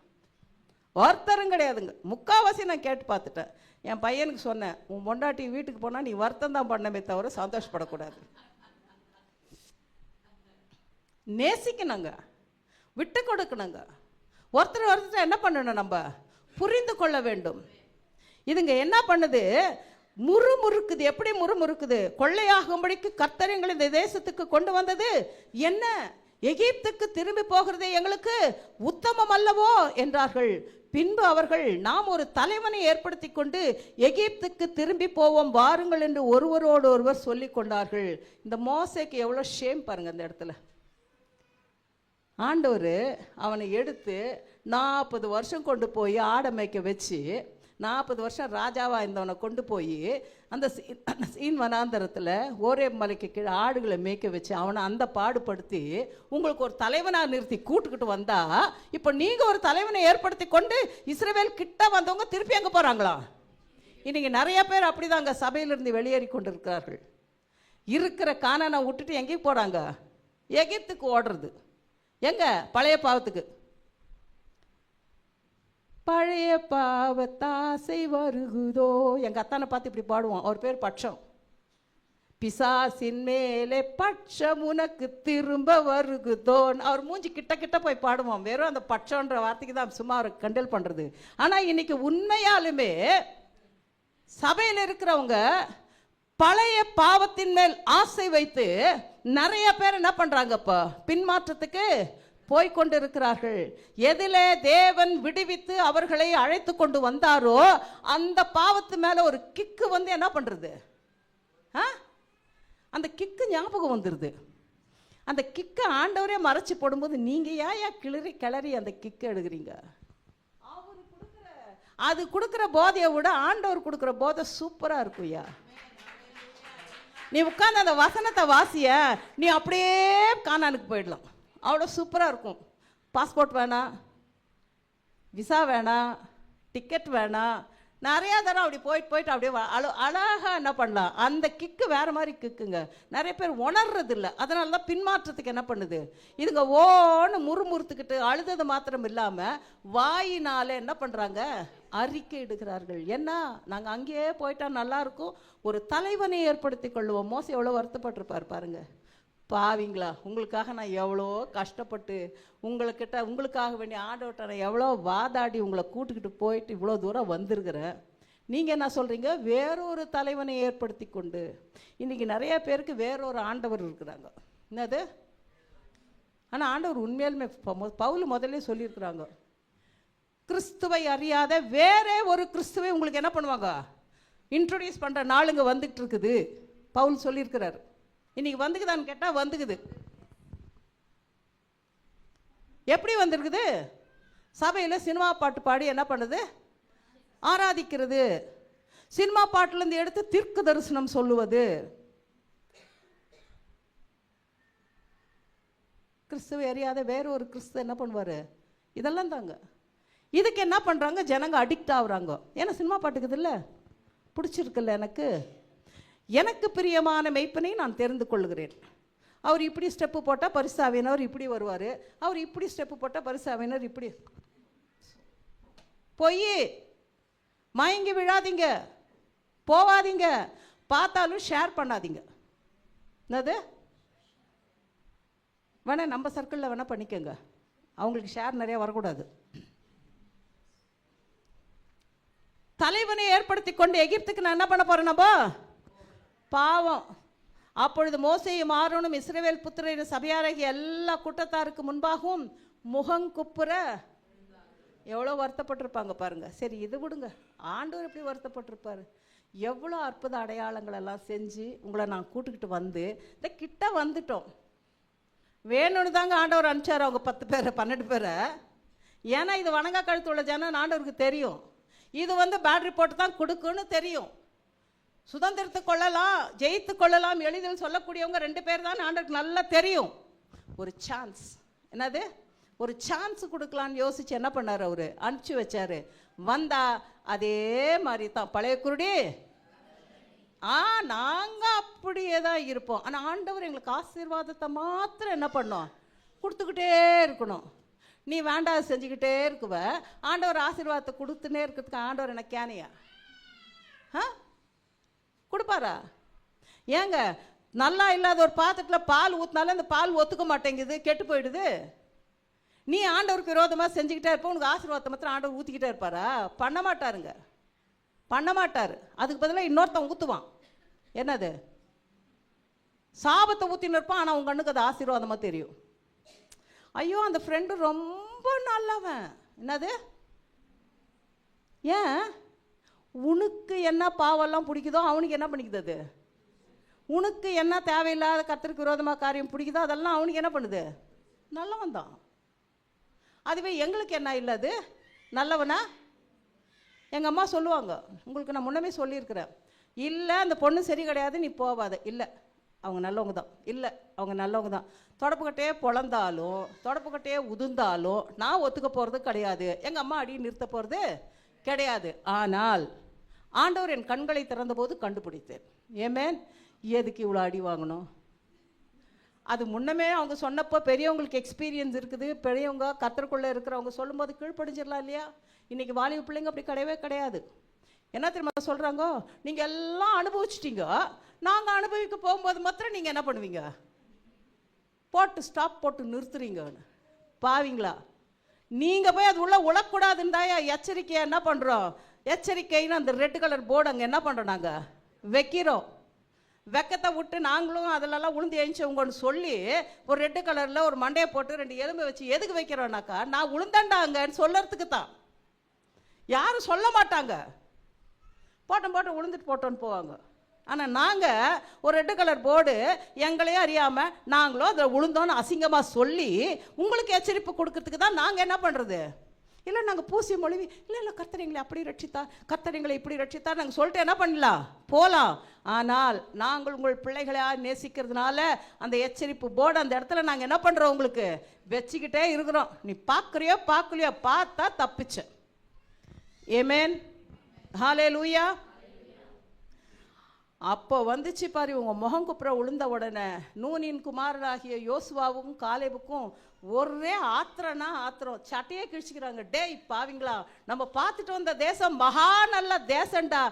ஒருத்தரும் கிடையாதுங்க. முக்கால்வாசி நான் கேட்டு பார்த்துட்டேன். என் பையனுக்கு சொன்னேன், உன் பொண்டாட்டி வீட்டுக்கு போனால் நீ வருத்தம் தான் பண்ணமே தவிர சந்தோஷப்படக்கூடாது. நேசிக்கணுங்க, விட்டு கொடுக்கணுங்க. ஒருத்தர் என்ன பண்ணணும்? நம்ம புரிந்து கொள்ள வேண்டும். இதுங்க என்ன பண்ணுது? முறுமுறுக்குது. எப்படி முறுமுறுக்குது? கொள்ளையாகும்படிக்கு கர்த்தர் எங்களை இந்த தேசத்துக்கு கொண்டு வந்தது என்ன? எகிப்துக்கு திரும்பி போகிறதே எங்களுக்கு உத்தமம் அல்லவோ என்றார்கள். பின்பு அவர்கள், நாம் ஒரு தலைவனை ஏற்படுத்தி கொண்டு எகிப்துக்கு திரும்பி போவோம் வாருங்கள் என்று ஒருவரோடு ஒருவர் சொல்லி கொண்டார்கள். இந்த மோசேக்கு எவ்வளோ ஷேம் பாருங்க. அந்த இடத்துல ஆண்டவர் அவனை எடுத்து 40 வருஷம் கொண்டு போய் ஆடை மேய்க்க வச்சு 40 வருஷம் ராஜாவாக இருந்தவனை கொண்டு போய் அந்த சீன் வனாந்தரத்தில் ஒரே மலைக்கு கீழே ஆடுகளை மேய்க்க வச்சு அவனை அந்த பாடுபடுத்தி உங்களுக்கு ஒரு தலைவனாக நிறுத்தி கூட்டுக்கிட்டு வந்தா, இப்போ நீங்கள் ஒரு தலைவனை ஏற்படுத்தி கொண்டு இஸ்ரவேல் கிட்ட வந்தவங்க திருப்பி எங்கே போகிறாங்களா? இன்னைக்கு நிறைய பேர் அப்படிதாங்க சபையிலிருந்து வெளியேறி கொண்டு இருக்கிறார்கள். இருக்கிற கானானை விட்டுட்டு எங்கேயும் போகிறாங்க? எகிப்துக்கு ஓடுறது. எங்க? பழைய பாவத்துக்கு. பழைய பாவத்தாசை வருகுதோ. எங்கள் அத்தானை பார்த்து இப்படி பாடுவோம். அவர் பேர் பட்சம். பிசாசின் மேலே பட்சம் உனக்கு திரும்ப வருகுதோன்னு அவர் மூஞ்சி கிட்ட கிட்ட போய் பாடுவோம். வெறும் அந்த பட்சம்ன்ற வார்த்தைக்கு தான் சும்மா அவர் கண்டல் பண்ணுறது. ஆனால் இன்னைக்கு உண்மையாலுமே சபையில் இருக்கிறவங்க பழைய பாவத்தின் மேல் ஆசை வைத்து நிறைய பேர் என்ன பண்ணுறாங்க? இப்போ பின்மாற்றத்துக்கு போய்கொண்டு இருக்கிறார்கள். எதிலே தேவன் விடுவித்து அவர்களை அழைத்து கொண்டு வந்தாரோ அந்த பாவத்து மேல ஒரு கிக்கு வந்து என்ன பண்றது? அந்த கிக்கு ஞாபகம் வந்துருது. அந்த கிக்க ஆண்டவரே மறைச்சு போடும்போது நீங்க ஏன் கிளறி அந்த கிக்க எடுக்கிறீங்க? அது கொடுக்குற போதையை விட ஆண்டவர் கொடுக்குற போதை சூப்பரா இருக்குயா. நீ உட்கார்ந்து அந்த வசனத்தை வாசிய, நீ அப்படியே கானானுக்கு போயிடலாம். அவ்வளோ சூப்பராக இருக்கும். பாஸ்போர்ட் வேணாம், விசா வேணாம், டிக்கெட் வேணாம், நிறையா தரம் அப்படி போயிட்டு அப்படியே அழகாக என்ன பண்ணலாம். அந்த கிக்கு வேறு மாதிரி கிக்குங்க. நிறைய பேர் உணர்றது இல்லை. அதனால தான் பின்மாற்றத்துக்கு என்ன பண்ணுது, இதுங்க ஓன்னு முறுமுறுத்துக்கிட்டு அழுதது மாத்திரம் இல்லாமல் வாயினால என்ன பண்ணுறாங்க, அறிக்கை எடுக்கிறார்கள். என்ன, நாங்கள் அங்கேயே போயிட்டா நல்லாயிருக்கும், ஒரு தலைவனை ஏற்படுத்தி கொள்ளுவோம். மோசே எவ்வளோ வருத்தப்பட்டிருப்பார் பாருங்க. பாவிங்களா, உங்களுக்காக நான் எவ்வளோ கஷ்டப்பட்டு உங்களுக்காக வேண்டிய ஆண்டவர்கிட்ட நான் எவ்வளோ வாதாடி உங்களை கூட்டுக்கிட்டு போயிட்டு இவ்வளோ தூரம் வந்திருக்கிறேன். நீங்கள் என்ன சொல்கிறீங்க, வேறொரு தலைவனை ஏற்படுத்தி கொண்டு. இன்றைக்கி நிறைய பேருக்கு வேறொரு ஆண்டவர் இருக்கிறாங்க. என்னது, ஆனால் ஆண்டவர் உண்மையாலுமே பவுல் முதல்ல சொல்லியிருக்கிறாங்க, கிறிஸ்துவை அறியாத வேறே ஒரு கிறிஸ்துவை உங்களுக்கு என்ன பண்ணுவாங்க, இன்ட்ரோடியூஸ் பண்ணுற நாளுங்க வந்துட்டு இருக்குது. பவுல் சொல்லியிருக்கிறார். இன்னைக்கு வந்துக்குதான்னு கேட்டால் வந்துக்குது. எப்படி வந்திருக்குது, சபையில் சினிமா பாட்டு பாடி என்ன பண்ணுது, ஆராதிக்கிறது. சினிமா பாட்டுலேருந்து எடுத்து தீர்க்க தரிசனம் சொல்லுவது. கிறிஸ்துவை அறியாத வேற ஒரு கிறிஸ்து என்ன பண்ணுவார், இதெல்லாம் தாங்க. இதுக்கு என்ன பண்ணுறாங்க, ஜனங்க அடிக்ட் ஆகுறாங்க. ஏன்னா சினிமா பாட்டுக்குது இல்லை, பிடிச்சிருக்குல்ல, எனக்கு பிரியமான மெய்ப்பனை நான் தெரிந்து கொள்கிறேன். அவர் இப்படி ஸ்டெப்பு போட்டால் பரிசாவினர் இப்படி வருவார், அவர் இப்படி ஸ்டெப்பு போட்டால் பரிசாவினர் இப்படி. போய் மயங்கி விழாதீங்க, போவாதீங்க, பார்த்தாலும் ஷேர் பண்ணாதீங்க. என்னது வேணா நம்ம சர்க்கிளில் வேணால் பண்ணிக்கோங்க, அவங்களுக்கு ஷேர் நிறையா வரக்கூடாது. தலைவனை ஏற்படுத்தி கொண்டு எகிப்துக்கு நான் என்ன பண்ண போகிறேன், நம்ம பாவம். அப்பொழுது மோசேயும் ஆரோனும் இஸ்ரவேல் புத்திரரின் சபையாராகிய எல்லா கூட்டத்தாருக்கு முன்பாகவும் முகங்குப்புற எவ்வளோ வருத்தப்பட்டிருப்பாங்க பாருங்க. சரி, இது விடுங்க, ஆண்டவர் எப்படி வருத்தப்பட்டிருப்பாரு. எவ்வளோ அற்புத அடையாளங்கள் எல்லாம் செஞ்சு உங்களை நான் கூட்டுக்கிட்டு வந்து இந்த கிட்ட வந்துட்டோம். வேணும்னு தாங்க ஆண்டவர் அனுப்பிச்சார் அவங்க 10 பேரை 12 பேரை. ஏன்னா இது வணங்கா கழுத்து உள்ள ஜனம் ஆண்டவருக்கு தெரியும். இது பேட்டரி போட்டு தான் கொடுக்குன்னு தெரியும். சுதந்திரத்தை கொள்ளலாம், ஜெயித்து கொள்ளலாம் எளிதில் சொல்லக்கூடியவங்க 2 பேர் தான் ஆண்டவருக்கு நல்லா தெரியும். ஒரு சான்ஸ், என்னது ஒரு சான்ஸ் கொடுக்கலான்னு யோசிச்சு என்ன பண்ணார், அவர் அனுப்பிச்சி வச்சாரு. வந்தா அதே மாதிரி தான் பழைய குருடி. நாங்கள் அப்படியே தான் இருப்போம். ஆனால் ஆண்டவர் எங்களுக்கு ஆசீர்வாதத்தை மாத்திரம் என்ன பண்ணோம், கொடுத்துக்கிட்டே இருக்கணும். நீ வேண்டாத செஞ்சுக்கிட்டே இருக்குவ, ஆண்டவர் ஆசீர்வாதத்தை கொடுத்துனே இருக்கிறதுக்கு ஆண்டவர் என்ன கேனையா கொடுப்பாரா? ஏங்க, நல்லா இல்லாத ஒரு பாத்திரத்தில் பால் ஊற்றினாலும் அந்த பால் ஒத்துக்க மாட்டேங்குது, கெட்டு போயிடுது. நீ ஆண்டவருக்கு விரோதமாக செஞ்சுக்கிட்டே இருப்ப, உனக்கு ஆசீர்வாதத்தை மாத்திரம் ஆண்டவர் ஊற்றிக்கிட்டே இருப்பாரா? பண்ண மாட்டாருங்க, பண்ண மாட்டார். அதுக்கு பதிலாக இன்னொருத்தன் ஊற்றுவான். என்னது, சாபத்தை ஊற்றின்னு இருப்பான், ஆனால் உங்கள் கண்ணுக்கு அது ஆசீர்வாதமாக தெரியும். ஐயோ, அந்த ஃப்ரெண்டு ரொம்ப நல்லவன். என்னது, ஏன் உனக்கு என்ன பாவெல்லாம் பிடிக்குதோ அவனுக்கு என்ன பண்ணிக்குது, அது உனக்கு என்ன தேவையில்லாத கர்த்தருக்கு விரோதமாக காரியம் பிடிக்குதோ அதெல்லாம் அவனுக்கு என்ன பண்ணுது, நல்லவன் தான். அதுவே எங்களுக்கு என்ன இல்லை, அது நல்லவனா? எங்கள் அம்மா சொல்லுவாங்க, உங்களுக்கு நான் முன்னமே சொல்லியிருக்கிறேன், இல்லை அந்த பொண்ணு சரி கிடையாது நீ போவாத. இல்லை, அவங்க நல்லவங்க தான். இல்லை, அவங்க நல்லவங்க தான். தொடப்புக்கட்டையே பொழந்தாலும் தொடப்புக்கட்டையே உதிர்ந்தாலும் நான் ஒத்துக்க போகிறது கிடையாது. எங்கள் அம்மா அடி நிறுத்த போகிறது கிடையாது. ஆனால் ஆண்டவர் என் கண்களை திறந்தபோது கண்டுபிடித்தேன். ஏமேன், எதுக்கு இவ்வளோ அடி வாங்கணும்? அது முன்னமே அவங்க சொன்னப்போ பெரியவங்களுக்கு எக்ஸ்பீரியன்ஸ் இருக்குது. பெரியவங்க கத்தருக்குள்ளே இருக்கிறவங்க சொல்லும்போது கீழ்ப்படிஞ்சிடலாம் இல்லையா? இன்றைக்கி வாலிப பிள்ளைங்க அப்படி கிடையவே கிடையாது. என்ன தெரியுமா சொல்கிறாங்க, நீங்கள் எல்லாம் அனுபவிச்சிட்டீங்க, நாங்கள் அனுபவிக்க போகும்போது மாத்திரம் நீங்கள் என்ன பண்ணுவீங்க, போட்டு ஸ்டாப் போட்டு நிறுத்துறீங்கன்னு. பாவீங்களா? நீங்கள் போய் அது உள்ள உழக்கூடாதுன்னு தான் எச்சரிக்கையாக என்ன பண்ணுறோம், எச்சரிக்கைன்னு அந்த ரெட் கலர் போர்டு அங்கே என்ன பண்ணுறோம், நாங்கள் வைக்கிறோம். வெக்கத்தை விட்டு நாங்களும் அதிலெல்லாம் உளுந்து எழுந்தவங்கன்னு சொல்லி ஒரு ரெட்டு கலரில் ஒரு மண்டையை போட்டு 2 எலும்பை வச்சு எதுக்கு வைக்கிறோன்னாக்கா, நான் உளுந்தண்டாங்கன்னு சொல்லறதுக்கு தான். யாரும் சொல்ல மாட்டாங்க, போட்டு உளுந்துட்டு போட்டோன்னு போவாங்க. ஆனால் நாங்கள் ஒரு ரெட்டு கலர் போர்டு எங்களையும் அறியாமல் நாங்களும் அதில் உளுந்தோன்னு அசிங்கமாக சொல்லி உங்களுக்கு எச்சரிப்பு கொடுக்கறதுக்கு தான் நாங்கள் என்ன பண்ணுறது. இல்லை, நாங்கள் பூசி மொழிவி இல்லை கர்த்தர் எங்களை அப்படி ரட்சித்தா, கர்த்தர் எங்களை இப்படி ரட்சித்தா நாங்கள் சொல்லிட்டு என்ன பண்ணலாம், போகலாம். ஆனால் நாங்கள் உங்கள் பிள்ளைகளாக நேசிக்கிறதுனால அந்த எச்சரிப்பு போர்டு அந்த இடத்துல நாங்கள் என்ன பண்ணுறோம், உங்களுக்கு வச்சுக்கிட்டே இருக்கிறோம். நீ பார்க்குறியோ பார்க்கலையோ, பார்த்தா தப்பிச்ச. ஏமேன். ஹல்லேலூயா. அப்போ வந்துச்சு பாரு உங்க முகம் குப்புற விழுந்த உடனே நூனின் குமாரராகிய யோசுவாவும் காலேபுக்கும் ஒரே ஆத்திரம், சட்டையே கிழிச்சுக்கிறாங்க. டேய் பாவிங்களா, நம்ம பார்த்துட்டு வந்த தேசம் மகா நல்ல தேசம்டா,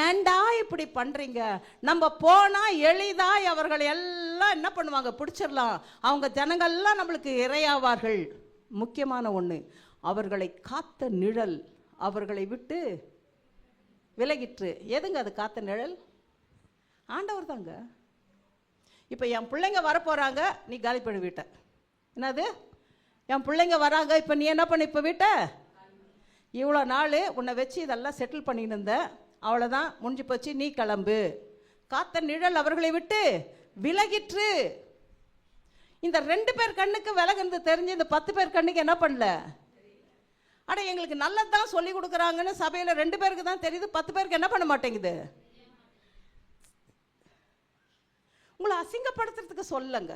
ஏண்டா இப்படி பண்றீங்க? நம்ம போனா எளிதாய் அவர்கள் எல்லாம் என்ன பண்ணுவாங்க, பிடிச்சிடலாம். அவங்க ஜனங்கள்லாம் நம்மளுக்கு இரையாவார்கள். முக்கியமான ஒன்று, அவர்களை காத்த நிழல் அவர்களை விட்டு விலகிற்று. எதுங்க அது காத்த நிழல்? ஆண்டவர் தாங்க. இப்போ என் பிள்ளைங்க வரப்போகிறாங்க, நீ காலி பண்ணி வீட்டை. என்னது, என் பிள்ளைங்க வராங்க, இப்போ நீ என்ன பண்ண, இப்போ வீட்டை இவ்வளோ நாள் உன்னை வச்சு இதெல்லாம் செட்டில் பண்ணின்னு இருந்த, அவ்வளோதான் முடிஞ்சு போச்சு, நீ கிளம்பு. காத்த நிழல் அவர்களை விட்டு விலகிற்று. இந்த 2 பேர் கண்ணுக்கு விலகுறது தெரிஞ்சு இந்த 10 பேர் கண்ணுக்கு என்ன பண்ணல? அட எங்களுக்கு நல்லதான் சொல்லி கொடுக்குறாங்கன்னு சபையில் 2 பேருக்கு தான் தெரியுது, 10 பேருக்கு என்ன பண்ண மாட்டேங்குது. உங்களை அசிங்கப்படுத்துறதுக்கு சொல்லுங்க,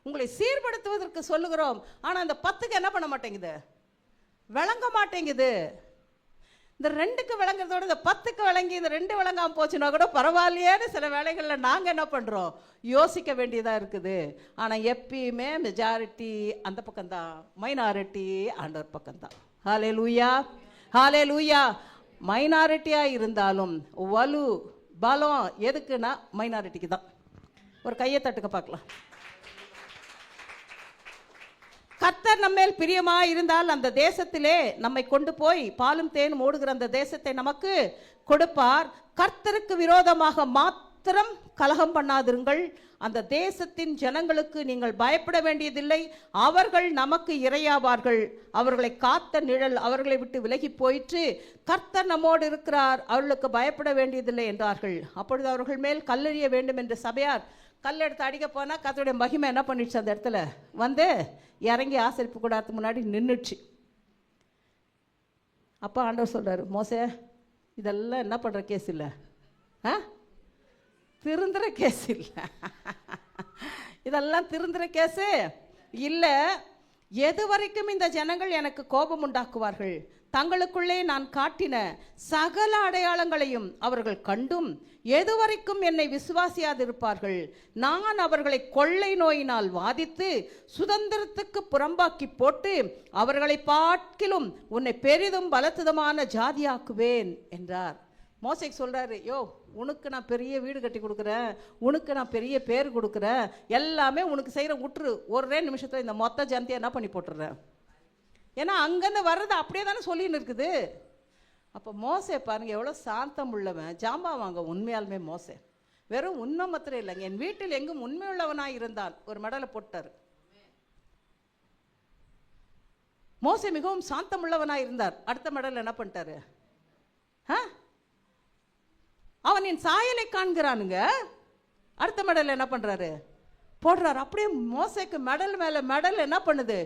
உங்களை சீர்படுத்துவதற்கு சொல்லுகிறோம். ஆனால் அந்த 10க்கு என்ன பண்ண மாட்டேங்குது, விளங்க மாட்டேங்குது. இந்த 2க்கு விளங்குறதோட இந்த 10க்கு விளங்கி இந்த 2 விளங்காம போச்சுன்னா கூட பரவாயில்லையேன்னு சில வேளைகளில் நாங்கள் என்ன பண்ணுறோம், யோசிக்க வேண்டியதாக இருக்குது. ஆனால் எப்பயுமே மெஜாரிட்டி அந்த பக்கம்தான், மைனாரிட்டி ஆண்டவர் பக்கம்தான். ஹல்லேலூயா, ஹல்லேலூயா. மைனாரிட்டியாக இருந்தாலும் வலு பலம் எதுக்குன்னா மைனாரிட்டிக்கு தான். ஒரு கையை தட்டுக்க பார்க்கலாம். கர்த்தர் நம்மேல் பிரியமாக இருந்தால் அந்த தேசத்திலே நம்மை கொண்டு போய் பாலும் தேனும் ஓடுகிற அந்த தேசத்தை நமக்கு கொடுப்பார். கர்த்தருக்கு விரோதமாக மாத்திரம் கலகம் பண்ணாதிருங்கள். அந்த தேசத்தின் ஜனங்களுக்கு நீங்கள் பயப்பட வேண்டியதில்லை, அவர்கள் நமக்கு இரையாவார்கள். அவர்களை காத்த நிழல் அவர்களை விட்டு விலகி போயிற்று. கர்த்தர் நம்மோடு இருக்கிறார், அவர்களுக்கு பயப்பட வேண்டியதில்லை என்றார்கள். அப்பொழுது அவர்கள் மேல் கல்லெறிய வேண்டும் என்று சபையார் கல்லெடுத்து அடிக்க போனால் கர்த்தருடைய மகிமை என்ன பண்ணிடுச்சு, அந்த இடத்துல வந்து இறங்கி ஆசரிப்பு கூடாரத்துக்கு முன்னாடி நின்றுச்சு. அப்போ ஆண்டவர் சொல்கிறார், மோசே இதெல்லாம் என்ன பண்ணுற கேஸ் இல்லை, திருந்துற கேஸ் இல்லை, இதெல்லாம் திருந்துற கேஸு இல்லை. எது வரைக்கும் இந்த ஜனங்கள் எனக்கு கோபம் உண்டாக்குவார்கள், தங்களுக்குள்ளே நான் காட்டின சகல அடையாளங்களையும் அவர்கள் கண்டும் எதுவரைக்கும் என்னை விசுவாசியாதிருப்பார்கள், நான் அவர்களை கொள்ளை நோயினால் வாதித்து சுதந்திரத்துக்கு புறம்பாக்கி போட்டு அவர்களை பார்க்கிலும் உன்னை பெரிதும் பலத்துதமான ஜாதியாக்குவேன் என்றார். மோசேக்கு சொல்கிறாரு, யோ உனக்கு நான் பெரிய வீடு கட்டி கொடுக்குறேன், உனக்கு நான் பெரிய பேர் கொடுக்குறேன், எல்லாமே உனக்கு செய்கிற விட்டுரு, ஒரே நிமிஷத்தில் இந்த மொத்த ஜனத்தையை என்ன பண்ணி போட்டுடுறேன். ஏன்னா அங்கேருந்து வர்றது அப்படியே தானே சொல்லின்னு இருக்குது. அப்போ மோசே பாருங்கள் எவ்வளோ சாந்தம் உள்ளவன், ஜாம்பவாங்க உண்மையாலுமே மோசே. வெறும் உண்மை மாத்திரம் இல்லைங்க, என் வீட்டில் எங்கும் உண்மை உள்ளவனாக இருந்தான், ஒரு மெடலை போட்டார். மோசே மிகவும் சாந்தம் உள்ளவனாக இருந்தார். அடுத்த மெடல் என்ன பண்ணிட்டாரு, அவன் என் சாயலை காண்கிறானுங்க, அடுத்த மெடல் என்ன பண்ணுறாரு, போடுறாரு. அப்படியே மோசேக்கு மெடல் மேலே மெடல் என்ன பண்ணுது,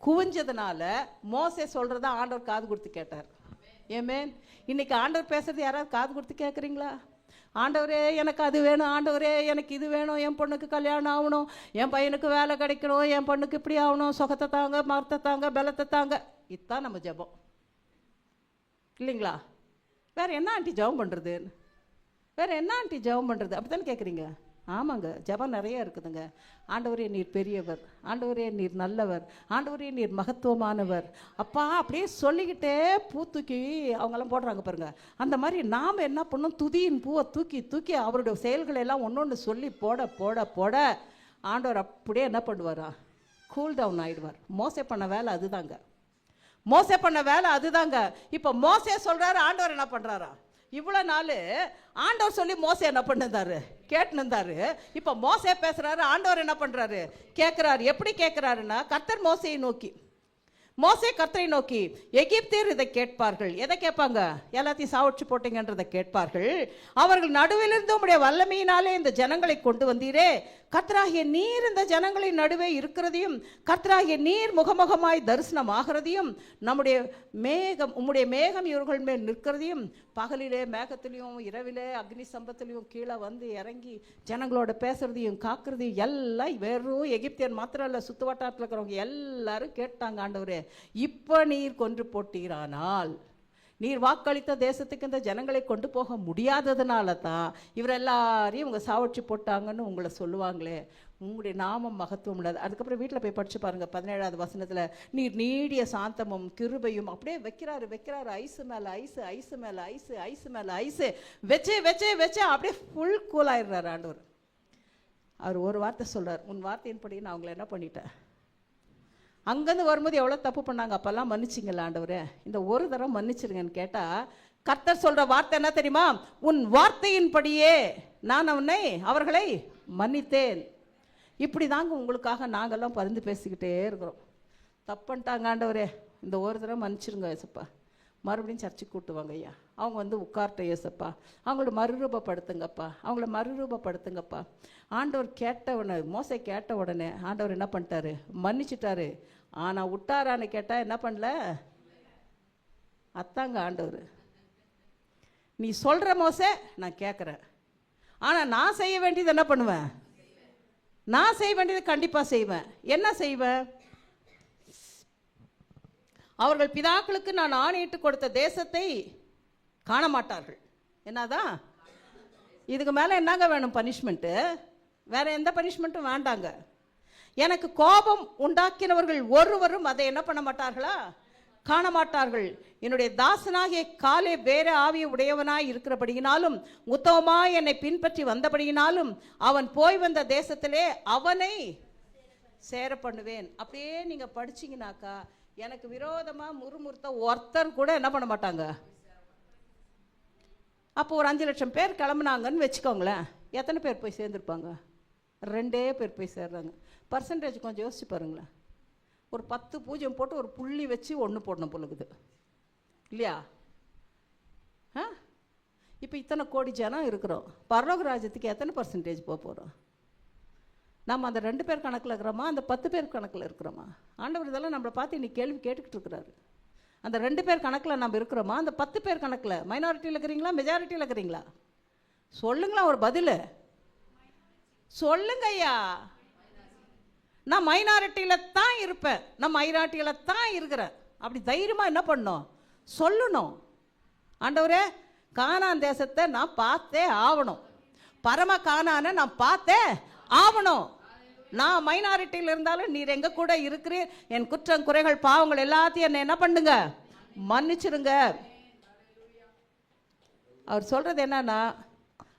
குவிஞ்சதுனால மோசே சொல்கிறத ஆண்டவர் காது கொடுத்து கேட்டார். ஏமேன், இன்னைக்கு ஆண்டவர் பேசுறது யாராவது காது கொடுத்து கேட்குறீங்களா? ஆண்டவரே எனக்கு அது வேணும், ஆண்டவரே எனக்கு இது வேணும், என் பொண்ணுக்கு கல்யாணம் ஆகணும், என் பையனுக்கு வேலை கிடைக்கணும், என் பொண்ணுக்கு இப்படி ஆகணும், சுகத்தை தாங்க, மரத்தை தாங்க, பலத்தை தாங்க, இதுதான் நம்ம ஜெபம் இல்லைங்களா? வேற என்ன ஆண்டி ஜெபம் பண்ணுறது, வேற என்ன ஆண்டி ஜெபம் பண்ணுறது, அப்படி தானே கேட்குறீங்க? ஆமாங்க, ஜெபம் நிறைய இருக்குதுங்க. ஆண்டவரே நீர் பெரியவர், ஆண்டவரே நீர் நல்லவர், ஆண்டவரே நீர் மகத்துவமானவர், அப்பா அப்படியே சொல்லிக்கிட்டே பூ தூக்கி அவங்கெல்லாம் போடுறாங்க பாருங்க. அந்த மாதிரி நாம் என்ன பண்ணோம், துதியின் பூவை தூக்கி தூக்கி அவருடைய செயல்களை எல்லாம் ஒன்று ஒன்று சொல்லி போட போட போட ஆண்டவர் அப்படியே என்ன பண்ணுவாரா, கூல் டவுன் ஆகிடுவார். மோசே பண்ண வேலை அதுதாங்க, மோசே பண்ண வேலை அதுதாங்க. இப்போ மோசே சொல்கிறாரு, ஆண்டவர் என்ன பண்ணுறாரா, இவ்வளோ நாள் ஆண்டவர் சொல்லி மோசே என்ன பண்ணிருந்தாரு, கேட்டுருந்தாரு. இப்போ மோசே பேசுகிறாரு, ஆண்டவர் என்ன பண்ணுறாரு, கேட்குறாரு. எப்படி கேட்குறாருன்னா, கர்த்தர் மோசையை நோக்கி, மோசே கர்த்தரை நோக்கி, எகிப்தியர் இதை கேட்பார்கள். எதை கேட்பாங்க, எல்லாத்தையும் சாவடிச்சு போட்டீங்கன்றதை கேட்பார்கள். அவர்கள் நடுவிலிருந்து உம்முடைய வல்லமையினாலே இந்த ஜனங்களை கொண்டு வந்தீரே, கர்த்தராகிய நீர் இந்த ஜனங்களின் நடுவே இருக்கிறதையும் கர்த்தராகிய நீர் முகமுகமாய் தரிசனம் ஆகிறதையும் நம்முடைய மேகம் உம்முடைய மேகம் இவர்கள் மேல் நிற்கிறதையும், பகலிலே மேகத்திலையும் இரவிலே அக்னி சம்பத்திலையும் கீழே வந்து இறங்கி ஜனங்களோட பேசுறதையும் காக்கிறதையும் எல்லாம் வெறும் எகிப்தியர் மாத்திரம் இல்லை, சுற்று வட்டாரத்தில் இருக்கிறவங்க எல்லாரும் கேட்டாங்க. ஆண்டவரே இப்போ நீர் கொன்று போட்டீரானால் நீர் வாக்களித்த தேசத்துக்கு இந்த ஜனங்களை கொண்டு போக முடியாததுனால தான் இவர் எல்லாரையும் இவங்க சாவடிச்சு போட்டாங்கன்னு உங்களை சொல்லுவாங்களே. உங்களுடைய நாமம் மகத்துவம் உள்ளது. அதுக்கப்புறம் வீட்டில் போய் படிச்சு பாருங்க, 17வது வசனத்தில் நீர் நீடிய சாந்தமும் கிருபையும் அப்படியே வைக்கிறாரு. ஐஸு மேலே ஐஸு, ஐஸு மேலே ஐஸு, ஐஸு மேலே ஐஸு வச்சு அப்படியே ஃபுல் கூல் ஆயிடுறாரு ஆண்டவர். அவர் ஒரு வார்த்தை சொல்கிறார், உன் வார்த்தையின்படி நான் அவங்கள என்ன பண்ணிட்டேன். அங்கேருந்து வரும்போது எவ்வளோ தப்பு பண்ணாங்க, அப்போல்லாம் மன்னிச்சிங்களா ஆண்டவரே, இந்த ஒரு தடவை மன்னிச்சிருங்கன்னு கேட்டால் கர்த்தர் சொல்கிற வார்த்தை என்ன தெரியுமா? உன் வார்த்தையின்படியே நான் அவர்களை மன்னித்தேன். இப்படி தாங்க உங்களுக்காக நாங்கள்லாம் பரிந்து பேசிக்கிட்டே இருக்கிறோம். தப்புன்ட்டாங்க ஆண்டவரே, இந்த ஒரு தடவை மன்னிச்சிருங்க ஏசப்பா, மறுபடியும் சர்ச்சுக்கு கூட்டுவாங்க ஐயா, அவங்க உட்கார்ட்ட ஏசப்பா, அவங்கள மறுரூபப்படுத்துங்கப்பா. ஆண்டவர் மோசே கேட்ட உடனே ஆண்டவர் என்ன பண்ணிட்டாரு? மன்னிச்சிட்டாரு. ஆனால் விட்டாரான்னு கேட்டால் என்ன பண்ணல? அத்தாங்க ஆண்டவர், நீ சொல்கிற மோசே நான் கேட்குறேன், ஆனால் நான் செய்ய வேண்டியது என்ன பண்ணுவேன்? நான் செய்ய வேண்டியது கண்டிப்பாக செய்வேன். என்ன செய்வேன்? அவர்கள் பிதாக்களுக்கு நான் ஆணையிட்டு கொடுத்த தேசத்தை காண மாட்டார்கள். என்னதான் இதுக்கு மேலே என்னங்க வேணும் பனிஷ்மெண்ட்டு? வேற எந்த பனிஷ்மெண்ட்டும் வேண்டாங்க. எனக்கு கோபம் உண்டாக்கினவர்கள் ஒருவரும் அதை என்ன பண்ண மாட்டார்களா? காண மாட்டார்கள். என்னுடைய தாசனாகிய காலே வேற ஆவிய உடையவனாய் இருக்கிறபடியினாலும் உத்தமமாய் என்னை பின்பற்றி வந்தபடியினாலும் அவன் போய் வந்த தேசத்திலே அவனை சேர பண்ணுவேன். அப்படியே நீங்க படிச்சீங்கன்னாக்கா எனக்கு விரோதமா முறுமுறுத்த ஒருத்தர் கூட என்ன பண்ண மாட்டாங்க. அப்போ ஒரு 5 லட்சம் பேர் கிளம்புனாங்கன்னு வச்சுக்கோங்களேன், எத்தனை பேர் போய் சேர்ந்துருப்பாங்க? 2 பேர் போய் சேர்றாங்க. பர்சன்டேஜ் கொஞ்சம் யோசிச்சு பாருங்களேன். ஒரு 10 பூஜ்ஜியம் போட்டு ஒரு புள்ளி வச்சு 1 போடணும் பொழுது இல்லையா? இப்போ இத்தனை கோடி ஜனம் இருக்கிறோம், பரலோக ராஜ்யத்துக்கு எத்தனை பர்சன்டேஜ் போக போகிறோம்? நம்ம அந்த 2 பேர் கணக்கில் இருக்கிறோமா, அந்த 10 பேர் கணக்கில் இருக்கிறோமா? ஆண்டவர் இதெல்லாம் நம்மளை பார்த்து இன்னைக்கு கேள்வி கேட்டுக்கிட்டு இருக்கிறாரு. அந்த 2 பேர் கணக்கில் நம்ம இருக்கிறோமா, அந்த 10 பேர் கணக்கில்? மைனாரிட்டியில் இருக்கிறீங்களா, மெஜாரிட்டியில் இருக்கிறீங்களா? சொல்லுங்களா ஒரு பதில் சொல்லுங்க ஐயா. நான் மைனாரிட்டியில் தான் இருப்பேன், நான் மைனாரிட்டியில் தான் இருக்கிறேன். அப்படி தைரியமாக என்ன பண்ணணும்? சொல்லணும். ஆண்டவரே, கானான் தேசத்தை நான் பார்த்தே ஆகணும், பரம கானானை நான் பார்த்தே ஆகணும். நான் மைனாரிட்டியில் இருந்தாலும் நீர் எங்க கூட இருக்கிறீர். என் குற்றம் குறைகள் பாவங்கள் எல்லாத்தையும் என்ன பண்ணுங்க, மன்னிச்சிருங்க. அவர் சொல்றது என்னன்னா,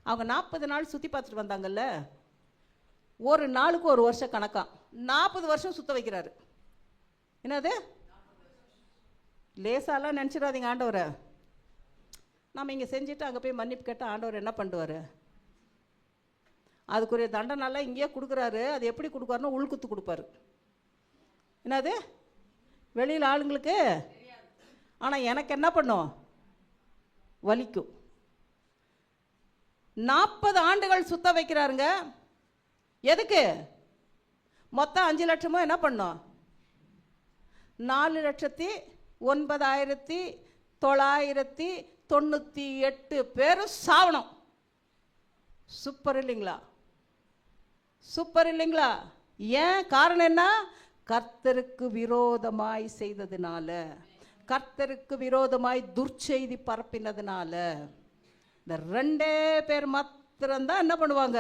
அவங்க 40 நாள் சுற்றி பார்த்துட்டு வந்தாங்கல்ல, ஒரு நாளுக்கு 1 வருஷம் கணக்கா 40 வருஷம் சுத்த வைக்கிறாரு. என்னது லேசாலாம் நினச்சிடாதீங்க ஆண்டவரை. நம்ம இங்கே செஞ்சுட்டு அங்கே போய் மன்னிப்பு கேட்டால் ஆண்டவர் என்ன பண்ணுவார்? அதுக்குரிய தண்டனெல்லாம் இங்கேயே கொடுக்குறாரு. அது எப்படி கொடுக்குறாருன்னா உள்குத்து கொடுப்பாரு. என்னது வெளியில் ஆளுங்களுக்கு, ஆனால் எனக்கு என்ன பண்ணும்? வலிக்கும். 40 ஆண்டுகள் சுத்த வைக்கிறாருங்க. எதுக்கு? மொத்தம் 5 லட்சமோ என்ன பண்ணோம்? 4,09,998 பேரும் சாவணும். சூப்பர் இல்லைங்களா? சூப்பர் இல்லைங்களா? ஏன் காரணம் என்ன? கர்த்தருக்கு விரோதமாய் செய்ததுனால, கர்த்தருக்கு விரோதமாய் துர்ச்செய்தி பரப்பினதுனால. இந்த 2 பேர் மாத்திரம்தான் என்ன பண்ணுவாங்க?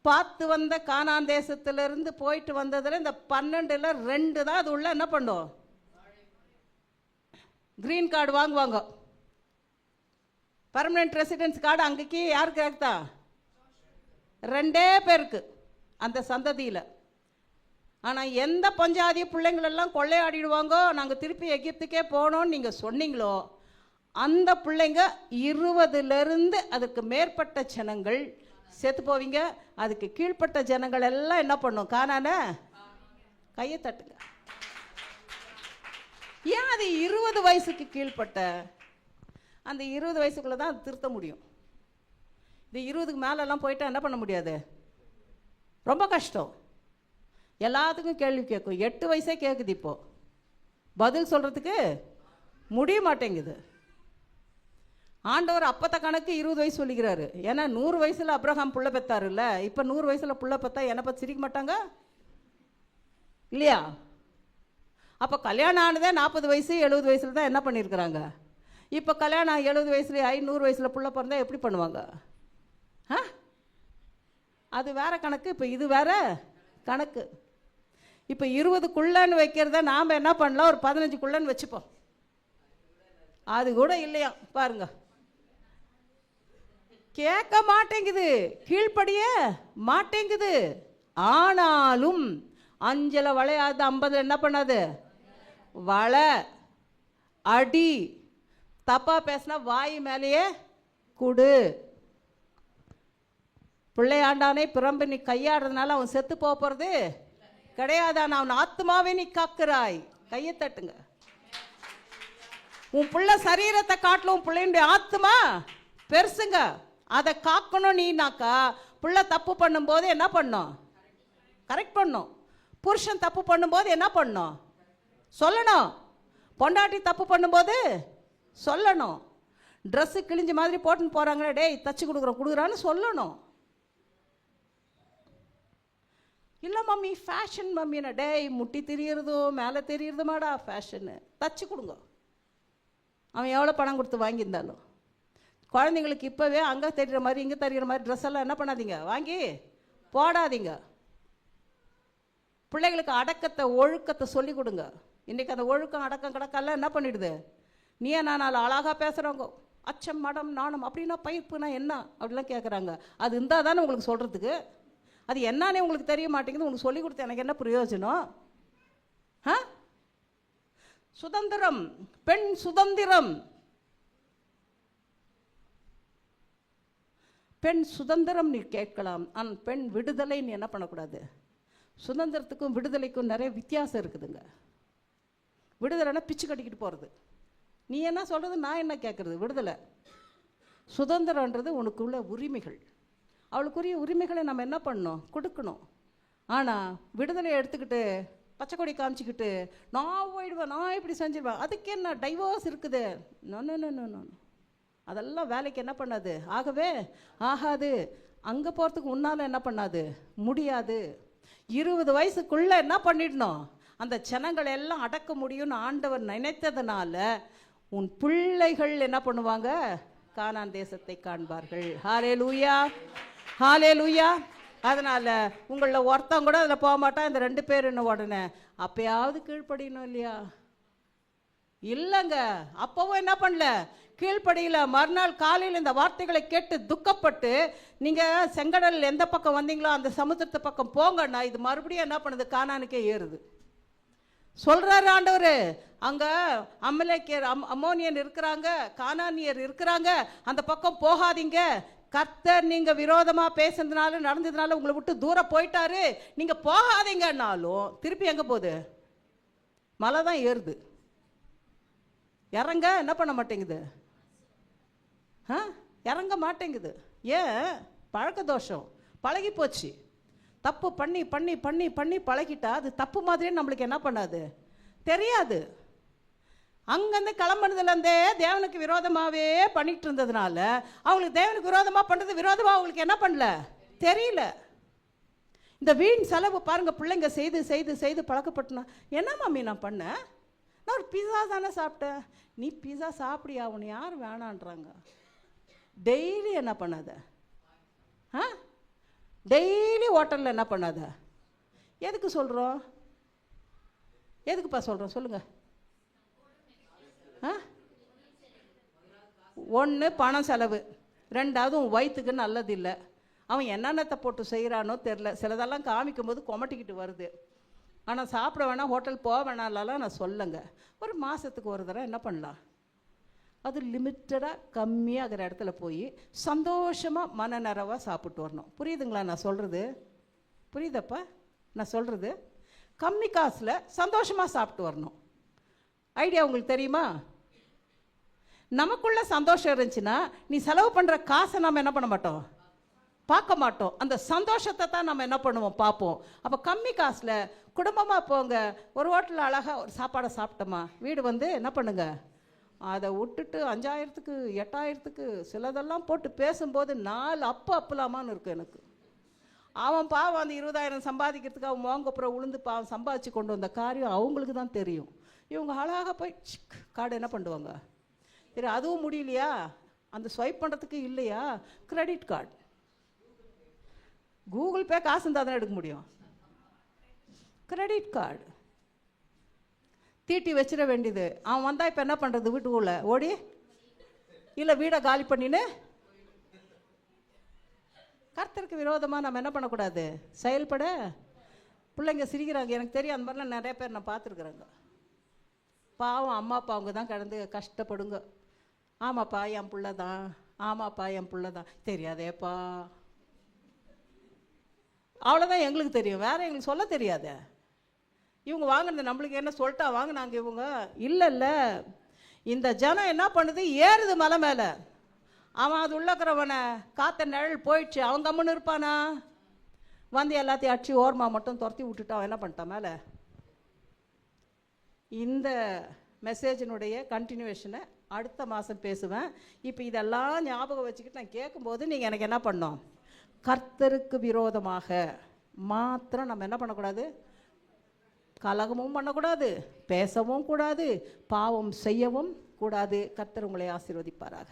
பார்த்து வந்த கானான் தேசத்திலிருந்து போயிட்டு வந்ததில் இந்த 12ல் 2 தான் அது உள்ள என்ன பண்ணும்? கிரீன் கார்டு வாங்குவாங்க. பர்மனெண்ட் ரெசிடென்ஸ் கார்டு அங்கேக்கு யாருக்கு கிடைத்தா? 2 பேருக்கு அந்த சந்ததியில். ஆனால் எந்த பஞ்சாதிய பிள்ளைங்களெல்லாம் கொள்ளையாடிடுவாங்கோ, நாங்கள் திருப்பி எகிப்துக்கே போனோன்னு நீங்கள் சொன்னீங்களோ, அந்த பிள்ளைங்க 20லிருந்து அதுக்கு மேற்பட்ட ஜனங்கள் செத்து போவீங்க. அதுக்கு கீழ்ப்பட்ட ஜனங்கள் எல்லாம் என்ன பண்ணும்? கானான கையை தட்டுங்க. ஏன் அது 20 வயசுக்கு கீழ்ப்பட்ட? அந்த 20 வயசுக்குள்ள தான் அது திருத்த முடியும். இது 20க்கு மேலெல்லாம் போயிட்டா என்ன பண்ண முடியாது, ரொம்ப கஷ்டம். எல்லாத்துக்கும் கேள்வி கேட்கும். 8 வயசே கேட்குது, இப்போ பதில் சொல்கிறதுக்கு முடிய மாட்டேங்குது. ஆண்டவர் அப்பத்த கணக்கு 20 வயசு சொல்லிக்கிறாரு. ஏன்னா 100 வயசில் அப்ரஹாம் புள்ள பெத்தாரு இல்லை, இப்போ 100 வயசில் புள்ள பெத்தா என்னை பற்றி சிரிக்க மாட்டாங்க இல்லையா? அப்போ கல்யாணம் ஆனதே 40 வயசு 70 வயசில் தான் என்ன பண்ணியிருக்கிறாங்க. இப்போ கல்யாணம் 70 வயசுல 500 வயசில் புள்ள பிறந்தா எப்படி பண்ணுவாங்க? அது வேற கணக்கு, இப்போ இது வேற கணக்கு. இப்போ 20க்குள்ளன்னு வைக்கிறத நாம் என்ன பண்ணலாம், ஒரு 15க்குள்ளன்னு வச்சுப்போம். அது கூட இல்லையா பாருங்க, கேட்க மாட்டேங்குது, கீழ்ப்படிய மாட்டேங்குது. ஆனாலும் அஞ்சல வளையாது, 50 என்ன பண்ணாது, வளை அடி, தப்பா பேசினா வாய் மேலேயே குடு. பிள்ளையாண்டானே பிறம்பு நீ கையாடுறதுனால அவன் செத்து போகிறது கிடையாதான், அவன் ஆத்மாவே நீ காக்குறாய். கையை தட்டுங்க. உன் பிள்ளை சரீரத்தை காட்டிலும் உன் பிள்ளையுடைய ஆத்மா பெருசுங்க. அதை காக்கணும் நீனாக்கா, பிள்ளை தப்பு பண்ணும்போது என்ன பண்ணும், கரெக்ட் பண்ணும். புருஷன் தப்பு பண்ணும்போது என்ன பண்ணும், சொல்லணும். பொண்டாட்டி தப்பு பண்ணும்போது சொல்லணும். ட்ரெஸ்ஸு கிழிஞ்ச மாதிரி போட்டுன்னு போகிறாங்களே, டேய் தச்சு கொடுக்குறான்னு சொல்லணும். இல்லை மம்மி ஃபேஷன் மம்மின்னா, டேய் முட்டி தெரியறதோ மேலே தெரியறதுமாடா ஃபேஷன்னு, தச்சு கொடுங்க. அவன் எவ்வளோ பணம் கொடுத்து வாங்கியிருந்தாலும். குழந்தைங்களுக்கு இப்போவே அங்கே தெரிகிற மாதிரி இங்கே தெரிகிற மாதிரி ட்ரெஸ் எல்லாம் என்ன பண்ணாதீங்க, வாங்கி போடாதீங்க. பிள்ளைகளுக்கு அடக்கத்தை ஒழுக்கத்தை சொல்லி கொடுங்க. இன்றைக்கி அந்த ஒழுக்கம் அடக்கம் கிடக்கெல்லாம் என்ன பண்ணிடுது, நீயே நான் அழகாக பேசுகிறவங்க அச்சம் மடம் நாணம் அப்படின்னா பயிர்ப்புனா என்ன அப்படிலாம் கேட்குறாங்க. அது இருந்தால் தானே உங்களுக்கு சொல்கிறதுக்கு. அது என்னன்னே உங்களுக்கு தெரிய மாட்டேங்குது, உங்களுக்கு சொல்லி கொடுத்து எனக்கு என்ன பிரயோஜனம்? சுதந்திரம், பெண் சுதந்திரம், பெண் சுதந்திரம் நீ கேட்கலாம், ஆனால் பெண் விடுதலை நீ என்ன பண்ணக்கூடாது. சுதந்திரத்துக்கும் விடுதலைக்கும் நிறைய வித்தியாசம் இருக்குதுங்க. விடுதலைன்னா பிச்சு கட்டிக்கிட்டு போகிறது, நீ என்ன சொல்கிறது நான் என்ன கேட்குறது, விடுதலை. சுதந்திரன்றது உனக்குள்ள உரிமைகள், அவளுக்குரிய உரிமைகளை நம்ம என்ன பண்ணணும், கொடுக்கணும். ஆனால் விடுதலை எடுத்துக்கிட்டு பச்சை கொடி காமிச்சிக்கிட்டு நான் போயிடுவேன், நான் இப்படி செஞ்சிடுவேன், அதுக்கு என்ன டைவோர்ஸ் இருக்குது, நோ, அதெல்லாம் வேலைக்கு என்ன பண்ணாது, ஆகவே ஆகாது. அங்கே போகிறதுக்கு உன்னால் என்ன பண்ணாது, முடியாது. 20 வயசுக்குள்ளே என்ன பண்ணிடணும், அந்த ஜனங்களை எல்லாம் அடக்க முடியும்னு ஆண்டவர் நினைத்ததுனால உன் பிள்ளைகள் என்ன பண்ணுவாங்க, கானான் தேசத்தை காண்பார்கள். ஹல்லேலூயா, ஹல்லேலூயா. அதனால் உங்களில் ஒருத்தன் கூட அதில் போக மாட்டான். இந்த 2 பேர் என்ன உடனே அப்பயாவது கீழ்ப்படியணும் இல்லையா? இல்லைங்க, அப்போவும் என்ன பண்ணல, கீழ்ப்படியில். மறுநாள் காலையில் இந்த வார்த்தைகளை கேட்டு துக்கப்பட்டு நீங்கள் செங்கடல் எந்த பக்கம் வந்தீங்களோ அந்த சமுத்திரத்து பக்கம் போங்கன்னா இது மறுபடியும் என்ன பண்ணுது, கானானுக்கே ஏறுது. சொல்கிறாரு ஆண்டவர், அங்கே அமலேக்கியர் அம்மோனியன் இருக்கிறாங்க, கானானியர் இருக்கிறாங்க, அந்த பக்கம் போகாதீங்க. கர்த்தர் நீங்கள் விரோதமாக பேசுனதுனால நடந்ததுனால உங்களை விட்டு தூரம் போயிட்டாரு, நீங்கள் போகாதீங்கன்னாலும் திருப்பி எங்கே போகுது, மலை தான் ஏறுது. இறங்க என்ன பண்ண மாட்டேங்குது, இறங்க மாட்டேங்குது. ஏன், பழக்க தோஷம், பழகி போச்சு. தப்பு பண்ணி பண்ணி பண்ணி பண்ணி பழகிட்டா அது தப்பு மாதிரியே நம்மளுக்கு என்ன பண்ணாது, தெரியாது. அங்கேருந்து கிளம்புனதுலேருந்தே தேவனுக்கு விரோதமாகவே பண்ணிட்டு இருந்ததுனால அவங்களுக்கு தேவனுக்கு விரோதமாக பண்ணுறது விரோதமாக அவங்களுக்கு என்ன பண்ணல, தெரியல. இந்த வீண் செலவு பாருங்கள், பிள்ளைங்க செய்து செய்து செய்து பழக்கப்பட்டுனா. என்ன மம்மி நான் பண்ணேன், நான் ஒரு பிஸா தானே சாப்பிட்டேன். நீ பிஸா சாப்பிடியா, அவனு யார் வேணான்றாங்க. டெய்லி என்ன பண்ணாத, டெய்லி ஹோட்டலில் என்ன பண்ணாத. எதுக்கு சொல்கிறோம், எதுக்குப்பா சொல்கிறோம் சொல்லுங்கள். ஒன்று பணம் செலவு, ரெண்டாவது உன் வயிற்றுக்கு நல்லது இல்லை. அவன் என்னென்னத்தை போட்டு செய்கிறானோ தெரில, சிலதெல்லாம் காமிக்கும் போது கொமட்டிக்கிட்டு வருது. ஆனால் சாப்பிட வேணாம், ஹோட்டல் போக வேணாம்லாம் நான் சொல்லுங்க. ஒரு மாதத்துக்கு ஒரு தடவை என்ன பண்ணலாம், அது லிமிட்டடாக கம்மியாகிற இடத்துல போய் சந்தோஷமாக மன நிறைவாக சாப்பிட்டு வரணும். புரியுதுங்களா நான் சொல்கிறது, புரியுதப்பா நான் சொல்கிறது? கம்மி காசில் சந்தோஷமாக சாப்பிட்டு வரணும். ஐடியா உங்களுக்கு தெரியுமா? நமக்குள்ள சந்தோஷம் இருந்துச்சுன்னா நீ செலவு பண்ணுற காசை நம்ம என்ன பண்ண மாட்டோம், பார்க்க மாட்டோம். அந்த சந்தோஷத்தை தான் நம்ம என்ன பண்ணுவோம், பார்ப்போம். அப்போ கம்மி காசில் குடும்பமாக போங்க, ஒரு ஹோட்டலில் அழகாக ஒரு சாப்பாடை சாப்பிட்டோமா, வீடு வந்து என்ன பண்ணுங்க, அதை விட்டுட்டு 5000க்கு 8000க்கு சிலதெல்லாம் போட்டு பேசும்போது 4 அப்பலாமான்னு இருக்கும் எனக்கு. அவன் பாவம் அந்த 20,000 சம்பாதிக்கிறதுக்கு அவன் மோங்கப்புறம் உளுந்து பாவம் சம்பாதிச்சு கொண்டு வந்த காரியம் அவங்களுக்கு தான் தெரியும். இவங்க அழகாக போய் கார்டு என்ன பண்ணுவாங்க, சரி, அதுவும் முடியலையா? அந்த ஸ்வைப் பண்ணுறதுக்கு இல்லையா? கிரெடிட் கார்டு, கூகுள் பே காசு இருந்தால் தானே எடுக்க முடியும். கிரெடிட் கார்டு தீட்டி வச்சிட வேண்டியது. அவன் வந்தால் இப்போ என்ன பண்ணுறது? வீட்டுக்குள்ள ஓடி இல்லை வீடை காலி பண்ணின்னு. கர்த்தருக்கு விரோதமாக நம்ம என்ன பண்ணக்கூடாது? செயல்பட. பிள்ளைங்க சிரிக்கிறாங்க, எனக்கு தெரியும். அந்த மாதிரிலாம் நிறைய பேர் நான் பார்த்துருக்குறேங்க. பாவம் அம்மா அப்பா அவங்க தான் கிடந்து கஷ்டப்படுங்க. ஆமாப்பா என் பிள்ளை தான், ஆமாப்பா என் பிள்ளை தான். தெரியாதேப்பா, அவ்வளோதான் எங்களுக்கு தெரியும், வேற எங்களுக்கு சொல்ல தெரியாத. இவங்க வாங்கினது நம்மளுக்கு என்ன சொல்லிட்டா வாங்கினாங்க இவங்க? இல்லை, இந்த ஜனம் என்ன பண்ணுது? ஏறுது மலை மேலே. அவன் அது உள்ளக்கிறவனை காத்த நிழல் போயிடுச்சு, அவன் கம்முன்னு இருப்பானா? வந்து எல்லாத்தையும் அடிச்சு ஓரமாக மட்டும் துரத்தி விட்டுட்டு அவன் என்ன பண்ணிட்டான் மேலே. இந்த மெசேஜினுடைய கண்டினியூவேஷனை அடுத்த மாதம் பேசுவேன். இப்போ இதெல்லாம் ஞாபகம் வச்சுக்கிட்டு நான் கேட்கும்போது நீங்கள் எனக்கு என்ன பண்ணோம்? கர்த்தருக்கு விரோதமாக மாத்திரம் நம்ம என்ன பண்ணக்கூடாது? கலகமும் பண்ணக்கூடாது, பேசவும் கூடாது, பாவம் செய்யவும் கூடாது. கர்த்தர் உங்களை ஆசீர்வதிப்பாராக.